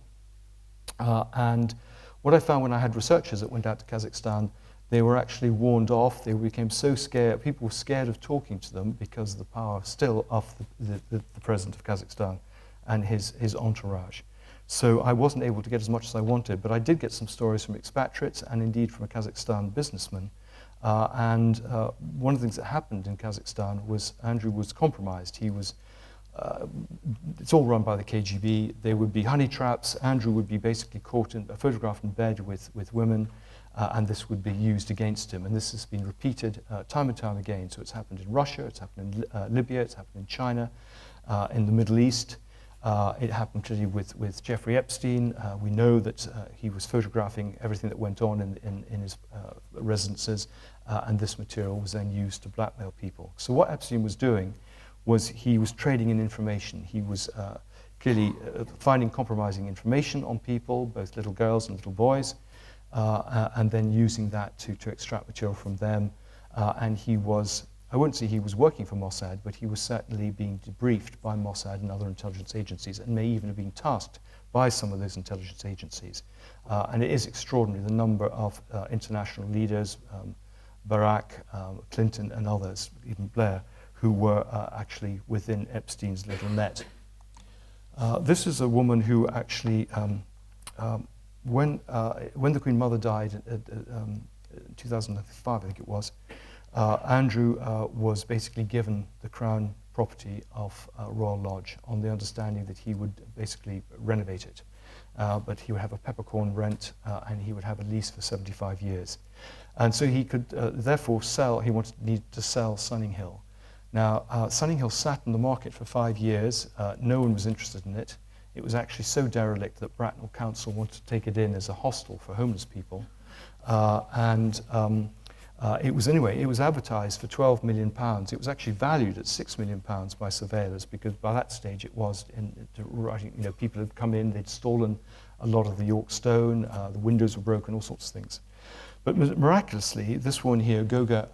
And what I found when I had researchers that went out to Kazakhstan, they were actually warned off. They became so scared. People were scared of talking to them because of the power still of the president of Kazakhstan and his entourage. So I wasn't able to get as much as I wanted, but I did get some stories from expatriates and indeed from a Kazakhstan businessman. And one of the things that happened in Kazakhstan was Andrew was compromised. It's all run by the KGB. There would be honey traps. Andrew would be basically photographed in bed with women, and this would be used against him. And this has been repeated time and time again. So it's happened in Russia, it's happened in Libya, it's happened in China, in the Middle East. It happened particularly with Jeffrey Epstein. We know that he was photographing everything that went on in his residences, and this material was then used to blackmail people. So what Epstein was doing was he was trading in information. He was clearly finding compromising information on people, both little girls and little boys, and then using that to extract material from them. And he was, I wouldn't say he was working for Mossad, but he was certainly being debriefed by Mossad and other intelligence agencies, and may even have been tasked by some of those intelligence agencies. And it is extraordinary, the number of international leaders, Barack, Clinton and others, even Blair, who were actually within Epstein's little net. This is a woman who actually, when the Queen Mother died in 2005, I think it was, Andrew was basically given the Crown property of Royal Lodge on the understanding that he would basically renovate it. But he would have a peppercorn rent and he would have a lease for 75 years. And so he could therefore needed to sell Sunninghill. Now, Sunninghill sat in the market for 5 years. No one was interested in it. It was actually so derelict that Bracknell Council wanted to take it in as a hostel for homeless people. It was advertised for £12 million. It was actually valued at £6 million by surveyors, because by that stage it was, people had come in, they'd stolen a lot of the York stone, the windows were broken, all sorts of things. But miraculously, this one here, Goga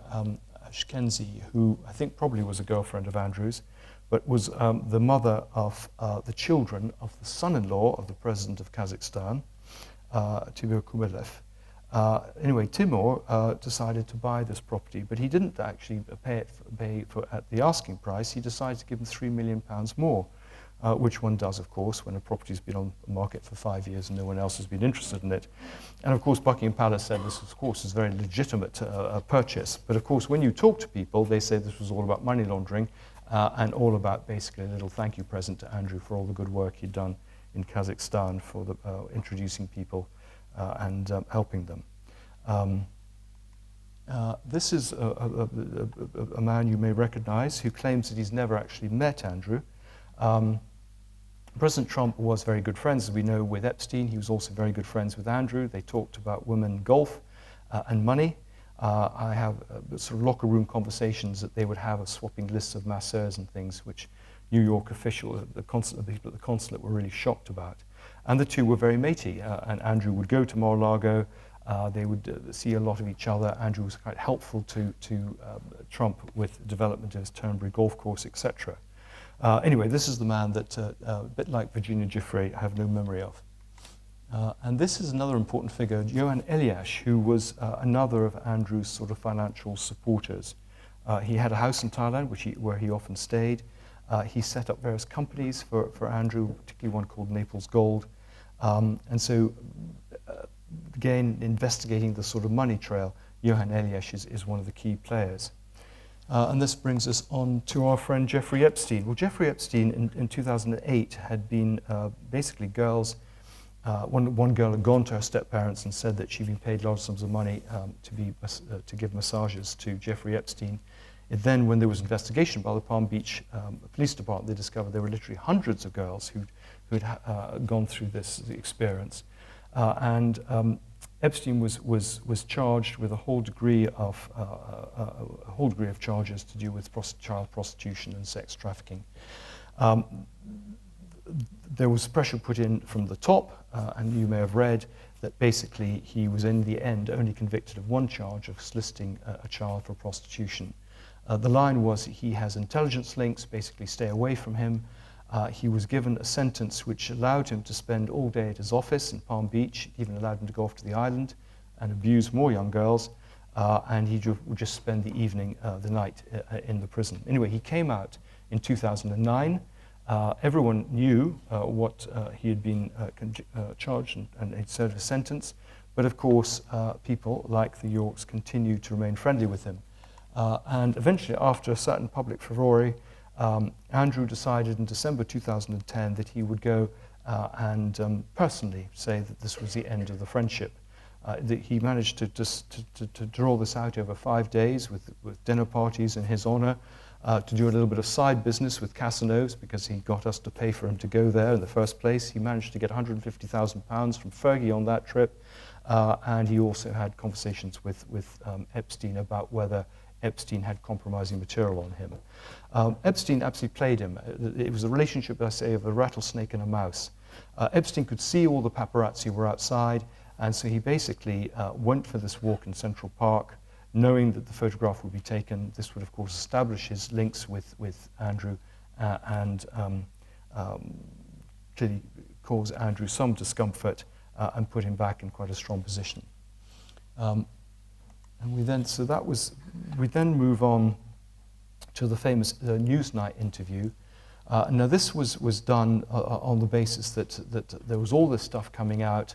Ashkenazi, who I think probably was a girlfriend of Andrew's, but was the mother of the children of the son-in-law of the president of Kazakhstan, Timur Kumilev. Anyway, Timur decided to buy this property, but he didn't actually pay for at the asking price. He decided to give him £3 million more, which one does, of course, when a property's been on the market for 5 years and no one else has been interested in it. And of course, Buckingham Palace said this, of course, is a very legitimate purchase. But of course, when you talk to people, they say this was all about money laundering and all about basically a little thank you present to Andrew for all the good work he'd done in Kazakhstan for introducing people and helping them. This is a man you may recognize who claims that he's never actually met Andrew. President Trump was very good friends, as we know, with Epstein. He was also very good friends with Andrew. They talked about women, golf, and money. I have sort of locker room conversations that they would have of swapping lists of masseurs and things, which New York officials, the people at the consulate were really shocked about. And the two were very matey, and Andrew would go to Mar-a-Lago. They would see a lot of each other. Andrew was quite helpful to Trump with the development of his Turnberry golf course, etc. Anyway, this is the man that, a bit like Virginia Giuffre, I have no memory of. And this is another important figure, Johan Eliash, who was another of Andrew's sort of financial supporters. He had a house in Thailand, where he often stayed. He set up various companies for Andrew, particularly one called Naples Gold. And so, again, investigating the sort of money trail, Johan Eliash is one of the key players. And this brings us on to our friend Jeffrey Epstein. Well, Jeffrey Epstein in 2008 had been basically girls. One girl had gone to her step-parents and said that she'd been paid large sums of money to give massages to Jeffrey Epstein. Then, when there was investigation by the Palm Beach Police Department, they discovered there were literally hundreds of girls who'd gone through this experience. Epstein was charged with a whole degree of charges to do with child prostitution and sex trafficking. There was pressure put in from the top, and you may have read that basically he was in the end only convicted of one charge of soliciting a child for prostitution. The line was he has intelligence links, basically stay away from him. He was given a sentence which allowed him to spend all day at his office in Palm Beach, even allowed him to go off to the island and abuse more young girls, and he would just spend the evening, the night in the prison. Anyway, he came out in 2009. Everyone knew what he had been charged and he'd served a sentence, but of course people like the Yorks continued to remain friendly with him. And eventually, after a certain public furore, Andrew decided in December 2010 that he would go and personally say that this was the end of the friendship. That he managed to draw this out over 5 days with dinner parties in his honor, to do a little bit of side business with Casinos because he got us to pay for him to go there in the first place. He managed to get £150,000 from Fergie on that trip, and he also had conversations with Epstein about whether Epstein had compromising material on him. Epstein absolutely played him. It was a relationship, I say, of a rattlesnake and a mouse. Epstein could see all the paparazzi were outside, and so he basically went for this walk in Central Park, knowing that the photograph would be taken. This would, of course, establish his links with Andrew and clearly cause Andrew some discomfort and put him back in quite a strong position. And we then move on to the famous Newsnight interview. Now this was done on the basis that there was all this stuff coming out,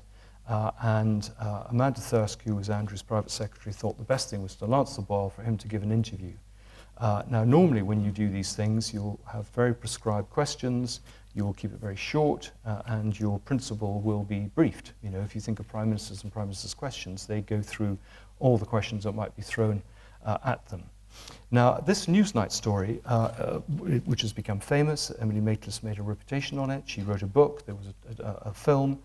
and Amanda Thirsk, who was Andrew's private secretary, thought the best thing was to lance the ball for him to give an interview. Now normally when you do these things, you'll have very prescribed questions, you will keep it very short, and your principal will be briefed. You know, if you think of prime ministers and prime ministers' questions, they go through all the questions that might be thrown at them. Now, this Newsnight story, which has become famous, Emily Maitlis made a reputation on it. She wrote a book, there was a film,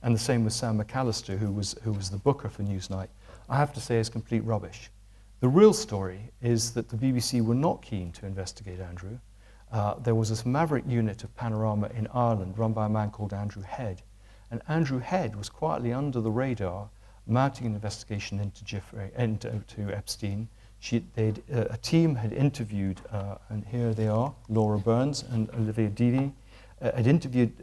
and the same with Sam McAllister, who was the booker for Newsnight. I have to say is complete rubbish. The real story is that the BBC were not keen to investigate Andrew. There was this maverick unit of Panorama in Ireland run by a man called Andrew Head. And Andrew Head was quietly under the radar, mounting an investigation into Epstein. A team had interviewed, and here they are, Laura Burns and Olivia Deedy, had interviewed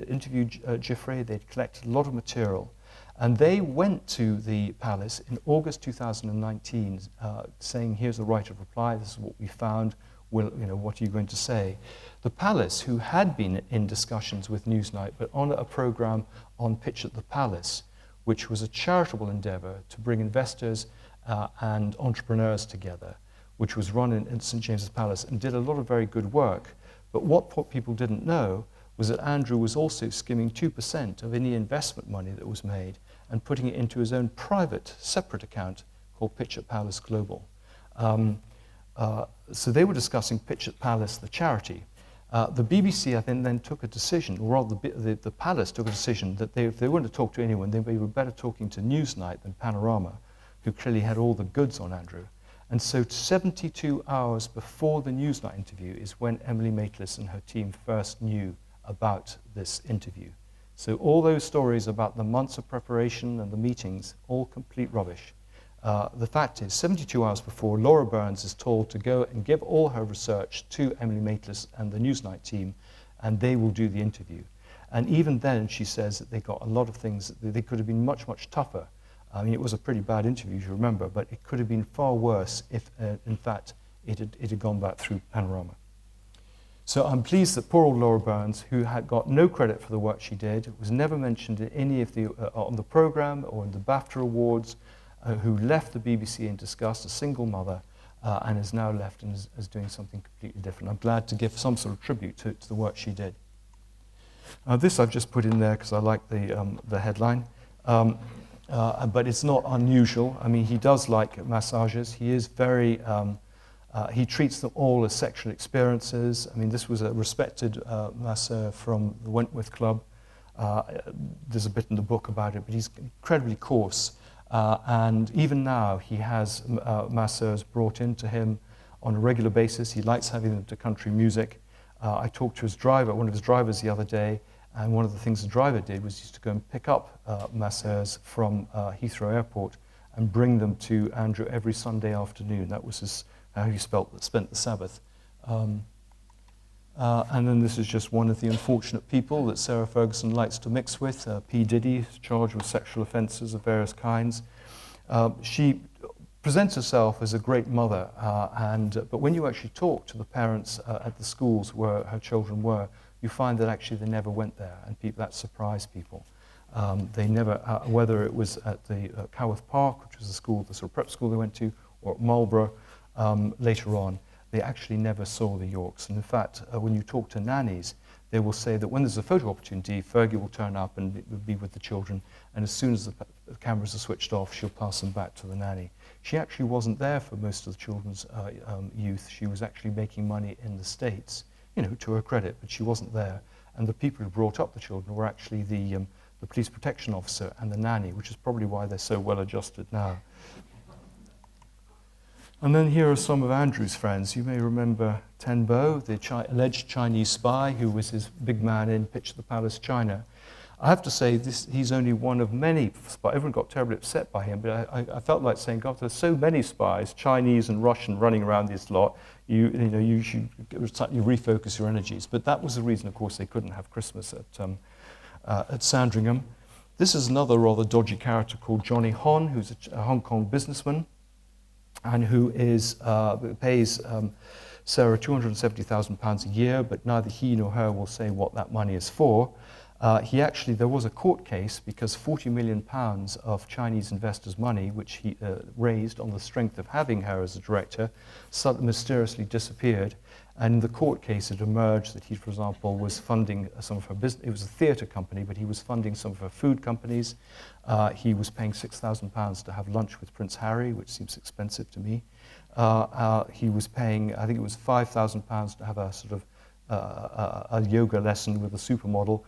Giuffre. They'd collected a lot of material. And they went to the palace in August 2019 saying, here's the right of reply, this is what we found, what are you going to say? The palace, who had been in discussions with Newsnight, but on a program on Pitch at the Palace, which was a charitable endeavor to bring investors and entrepreneurs together, which was run in St. James's Palace and did a lot of very good work. But what people didn't know was that Andrew was also skimming 2% of any investment money that was made and putting it into his own private, separate account called Pitch at Palace Global. So they were discussing Pitch at Palace, the charity. The BBC, I think, then took a decision, or rather the Palace took a decision that if they wanted to talk to anyone, they were better talking to Newsnight than Panorama, who clearly had all the goods on Andrew. And so 72 hours before the Newsnight interview is when Emily Maitlis and her team first knew about this interview. So all those stories about the months of preparation and the meetings, all complete rubbish. The fact is, 72 hours before, Laura Burns is told to go and give all her research to Emily Maitlis and the Newsnight team, and they will do the interview. And even then, she says that they got a lot of things, they could have been much, much tougher. I mean, it was a pretty bad interview, you remember, but it could have been far worse if, in fact, it had gone back through Panorama. So I'm pleased that poor old Laura Burns, who had got no credit for the work she did, was never mentioned in any of the, on the programme or in the BAFTA Awards, who left the BBC in disgust, a single mother, and is now left and is doing something completely different. I'm glad to give some sort of tribute to the work she did. This I've just put in there because I like the headline, but it's not unusual. I mean, he does like massages. He is very, he treats them all as sexual experiences. I mean, this was a respected masseur from the Wentworth Club. There's a bit in the book about it, but he's incredibly coarse. And even now, he has masseurs brought into him on a regular basis. He likes having them to country music. I talked to his driver, one of his drivers the other day, and one of the things the driver did was he used to go and pick up masseurs from Heathrow Airport and bring them to Andrew every Sunday afternoon. That was how he spent the Sabbath. And then this is just one of the unfortunate people that Sarah Ferguson likes to mix with, P. Diddy, charged with sexual offences of various kinds. She presents herself as a great mother, but when you actually talk to the parents at the schools where her children were, you find that actually they never went there, and that surprised people. They never, whether it was at the Coworth Park, which was the school, the sort of prep school they went to, or at Marlborough later on, they actually never saw the Yorks. And in fact, when you talk to nannies, they will say that when there's a photo opportunity, Fergie will turn up and be with the children, and as soon as the cameras are switched off, she'll pass them back to the nanny. She actually wasn't there for most of the children's youth. She was actually making money in the States, to her credit, but she wasn't there. And the people who brought up the children were actually the police protection officer and the nanny, which is probably why they're so well adjusted now. And then here are some of Andrew's friends. You may remember Tenbo, the alleged Chinese spy who was his big man in Pitch of the Palace, China. I have to say, he's only one of many spies. Everyone got terribly upset by him, but I felt like saying, God, there's so many spies, Chinese and Russian, running around this lot. You should refocus your energies. But that was the reason, of course, they couldn't have Christmas at Sandringham. This is another rather dodgy character called Johnny Hon, who's a Hong Kong businessman, and who pays Sarah £270,000 a year, but neither he nor her will say what that money is for. There was a court case because £40 million of Chinese investors' money, which he raised on the strength of having her as a director, suddenly mysteriously disappeared. And in the court case, it emerged that he, for example, was funding some of her business. It was a theatre company, but he was funding some of her food companies. He was paying £6,000 to have lunch with Prince Harry, which seems expensive to me. He was paying, I think it was £5,000 to have a sort of a yoga lesson with a supermodel.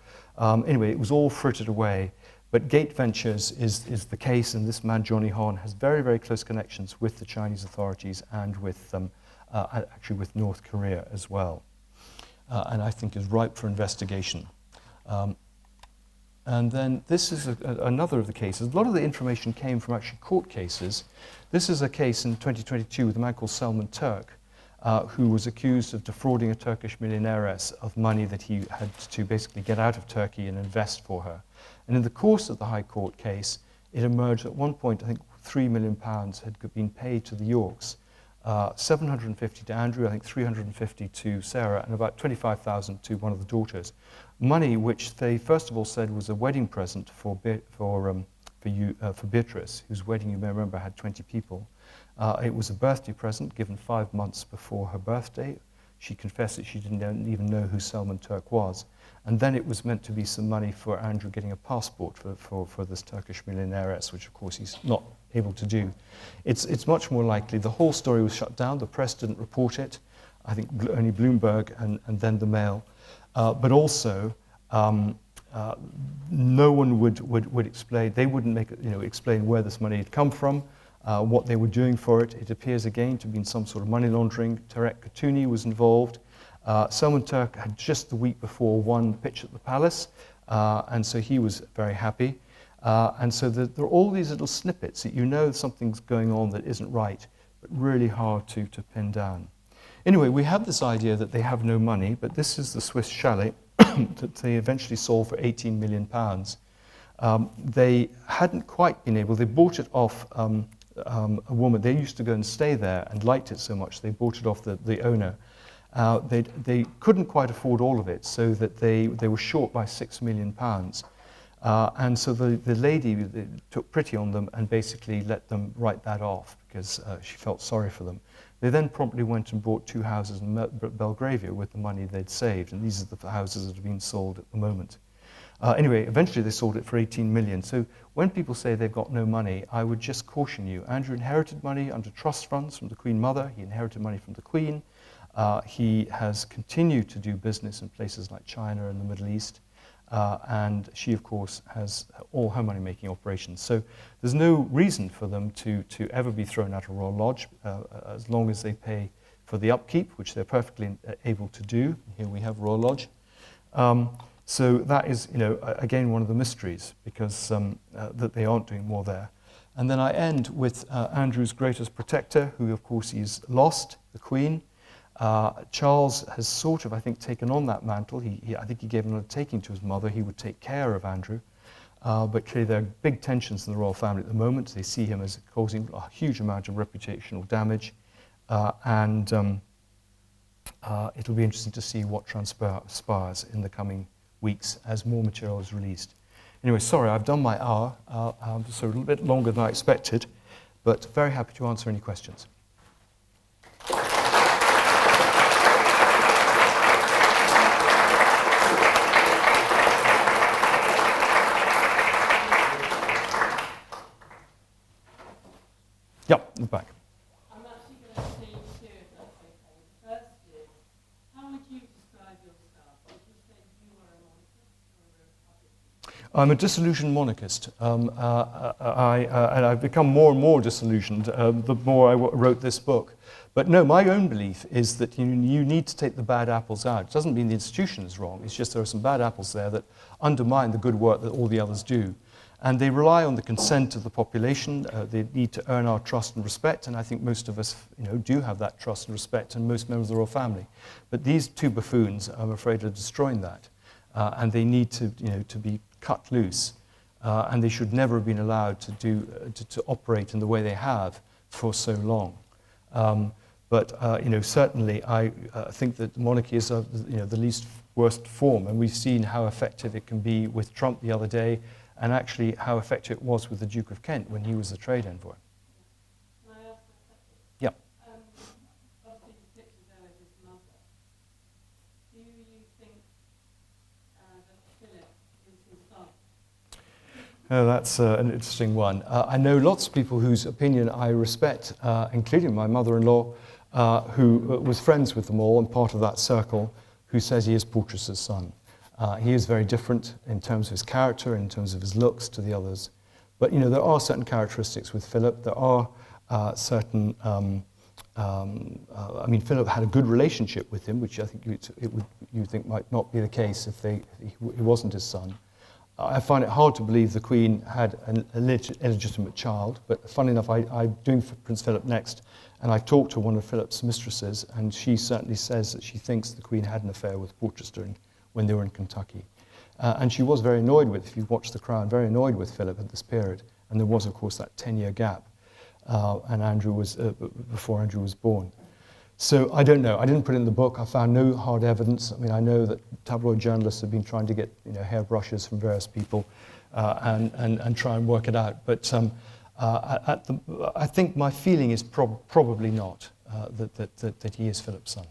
Anyway, it was all frittered away. But Gate Ventures is the case, and this man, Johnny Hon, has very, very close connections with the Chinese authorities and with actually with North Korea as well, and I think is ripe for investigation. And then this is another of the cases. A lot of the information came from actually court cases. This is a case in 2022 with a man called Selman Turk, who was accused of defrauding a Turkish millionairess of money that he had to basically get out of Turkey and invest for her. And in the course of the High Court case, it emerged at one point, I think £3 million had been paid to the Yorks. 750 to Andrew, I think 350 to Sarah, and about 25,000 to one of the daughters. Money which they first of all said was a wedding present for Beatrice, whose wedding you may remember had 20 people. It was a birthday present given 5 months before her birthday. She confessed that she didn't even know who Selman Turk was. And then it was meant to be some money for Andrew getting a passport for this Turkish millionairess, which of course he's not able to do. It's much more likely the whole story was shut down. The press didn't report it. I think only Bloomberg and then the Mail. But also, no one would explain. They wouldn't explain where this money had come from, what they were doing for it. It appears again to have been some sort of money laundering. Tarek Khatuni was involved. Selman Turk had just the week before won Pitch at the Palace, and so he was very happy. And so there are all these little snippets that you know something's going on that isn't right, but really hard to pin down. Anyway, we have this idea that they have no money, but this is the Swiss chalet that they eventually sold for £18 million. They hadn't quite been able, they bought it off a woman. They used to go and stay there and liked it so much, they bought it off the owner. They couldn't quite afford all of it, so that they were short by £6 million. And so the lady took pity on them and basically let them write that off because she felt sorry for them. They then promptly went and bought 2 houses in Belgravia with the money they'd saved, and these are the houses that are being sold at the moment. Anyway, eventually they sold it for 18 million. So when people say they've got no money, I would just caution you. Andrew inherited money under trust funds from the Queen Mother. He inherited money from the Queen. He has continued to do business in places like China and the Middle East. And she, of course, has all her money-making operations. So there's no reason for them to ever be thrown out of Royal Lodge as long as they pay for the upkeep, which they're perfectly able to do. Here we have Royal Lodge. So that is, again, one of the mysteries, because that they aren't doing more there. And then I end with Andrew's greatest protector, who, of course, he's lost, the Queen. Charles has sort of, I think, taken on that mantle. I think he gave an undertaking to his mother. He would take care of Andrew. But clearly there are big tensions in the royal family at the moment. They see him as causing a huge amount of reputational damage. It'll be interesting to see what transpires in the coming weeks as more material is released. Anyway, sorry, I've done my hour, so a little bit longer than I expected, but very happy to answer any questions. Yeah, in the back. I'm actually going to change two, if that's okay. The first is, how would you describe yourself? Would you say you are a monarchist or a republican? I'm a disillusioned monarchist. And I've become more and more disillusioned the more I wrote this book. But no, my own belief is that you need to take the bad apples out. It doesn't mean the institution is wrong. It's just there are some bad apples there that undermine the good work that all the others do. And they rely on the consent of the population. They need to earn our trust and respect, and I think most of us do have that trust and respect, and most members of the royal family. But these 2 buffoons, I'm afraid, are destroying that. And they need to be cut loose. And they should never have been allowed to operate in the way they have for so long. But certainly I think that monarchy is the least worst form, and we've seen how effective it can be with Trump the other day, and actually how effective it was with the Duke of Kent when he was the trade envoy. Can I ask a question? Yeah. Obviously the picture there of his mother. Do you think that Philip is his son? Oh, that's an interesting one. I know lots of people whose opinion I respect, including my mother-in-law, who was friends with them all and part of that circle, who says he is Porteous's son. He is very different in terms of his character, in terms of his looks to the others. But, there are certain characteristics with Philip. There are certain... Philip had a good relationship with him, which I think you think might not be the case if he wasn't his son. I find it hard to believe the Queen had an illegitimate child, but funny enough, I'm doing Prince Philip next, and I talked to one of Philip's mistresses, and she certainly says that she thinks the Queen had an affair with Porteous when they were in Kentucky. And she was very annoyed if you watch The Crown, very annoyed with Philip at this period. And there was, of course, that 10-year gap, and Andrew was before Andrew was born. So I don't know. I didn't put it in the book. I found no hard evidence. I know that tabloid journalists have been trying to get hairbrushes from various people and try and work it out. But I think my feeling is probably not that he is Philip's son.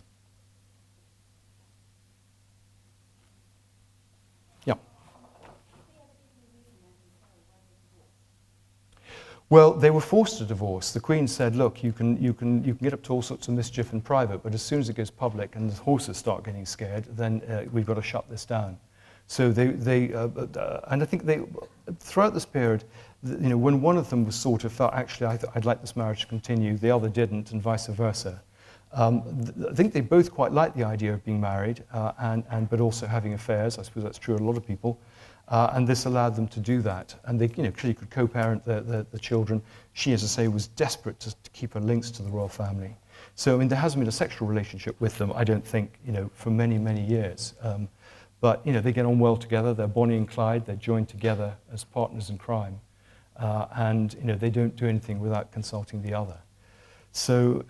Well, they were forced to divorce. The Queen said, look, you can get up to all sorts of mischief in private, but as soon as it goes public and the horses start getting scared, then we've got to shut this down. So and I think throughout this period, when one of them was sort of felt, actually, I'd like this marriage to continue, the other didn't, and vice versa. I think they both quite liked the idea of being married, but also having affairs. I suppose that's true of a lot of people. And this allowed them to do that. And they clearly could co-parent the children. She, as I say, was desperate to keep her links to the royal family. So, there hasn't been a sexual relationship with them, I don't think, for many, many years. But, they get on well together. They're Bonnie and Clyde. They're joined together as partners in crime. And, they don't do anything without consulting the other. So,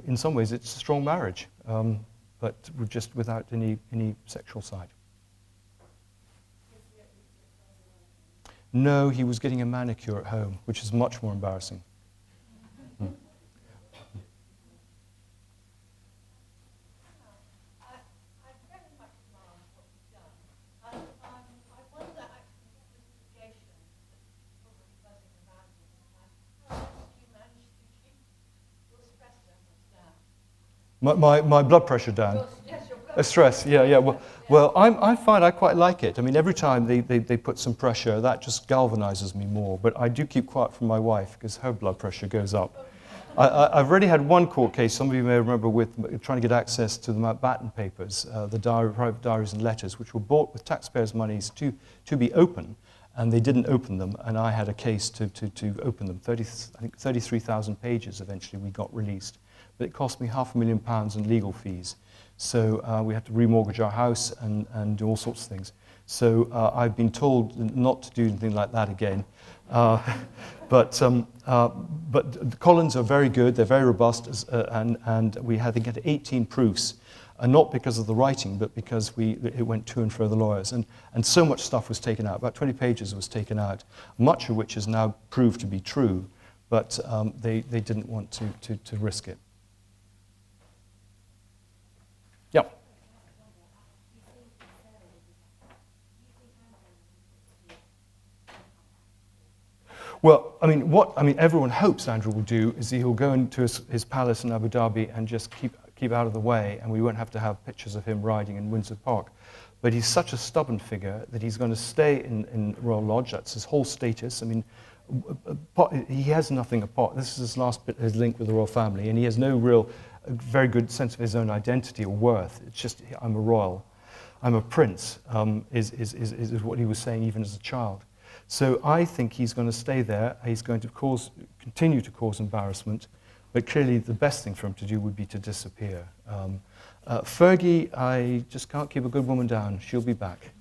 in some ways, it's a strong marriage, but just without any sexual side. No, he was getting a manicure at home, which is much more embarrassing. My blood pressure down. Stress, yeah. Well, I find I quite like it. I mean, every time they put some pressure, that just galvanizes me more. But I do keep quiet from my wife because her blood pressure goes up. I've already had one court case, some of you may remember, with trying to get access to the Mountbatten papers, the private diaries and letters, which were bought with taxpayers' monies to be open, and they didn't open them, and I had a case to open them. I think 33,000 pages eventually we got released. But it cost me £500,000 in legal fees. So we had to remortgage our house and do all sorts of things. So I've been told not to do anything like that again. But the Collins are very good, they're very robust, and we had to get 18 proofs, not because of the writing, but because it went to and fro the lawyers. And so much stuff was taken out, about 20 pages was taken out, much of which is now proved to be true, but they didn't want to risk it. Yeah. Well, I mean, everyone hopes Andrew will do is he'll go into his palace in Abu Dhabi and just keep out of the way, and we won't have to have pictures of him riding in Windsor Park. But he's such a stubborn figure that he's going to stay in Royal Lodge. That's his whole status. I mean, he has nothing apart. This is his last bit, his link with the royal family, and he has no real, very good sense of his own identity or worth. It's just, I'm a royal, I'm a prince, is what he was saying even as a child. So I think he's going to stay there. He's going to continue to cause embarrassment, but clearly the best thing for him to do would be to disappear. Fergie, I just can't keep a good woman down. She'll be back.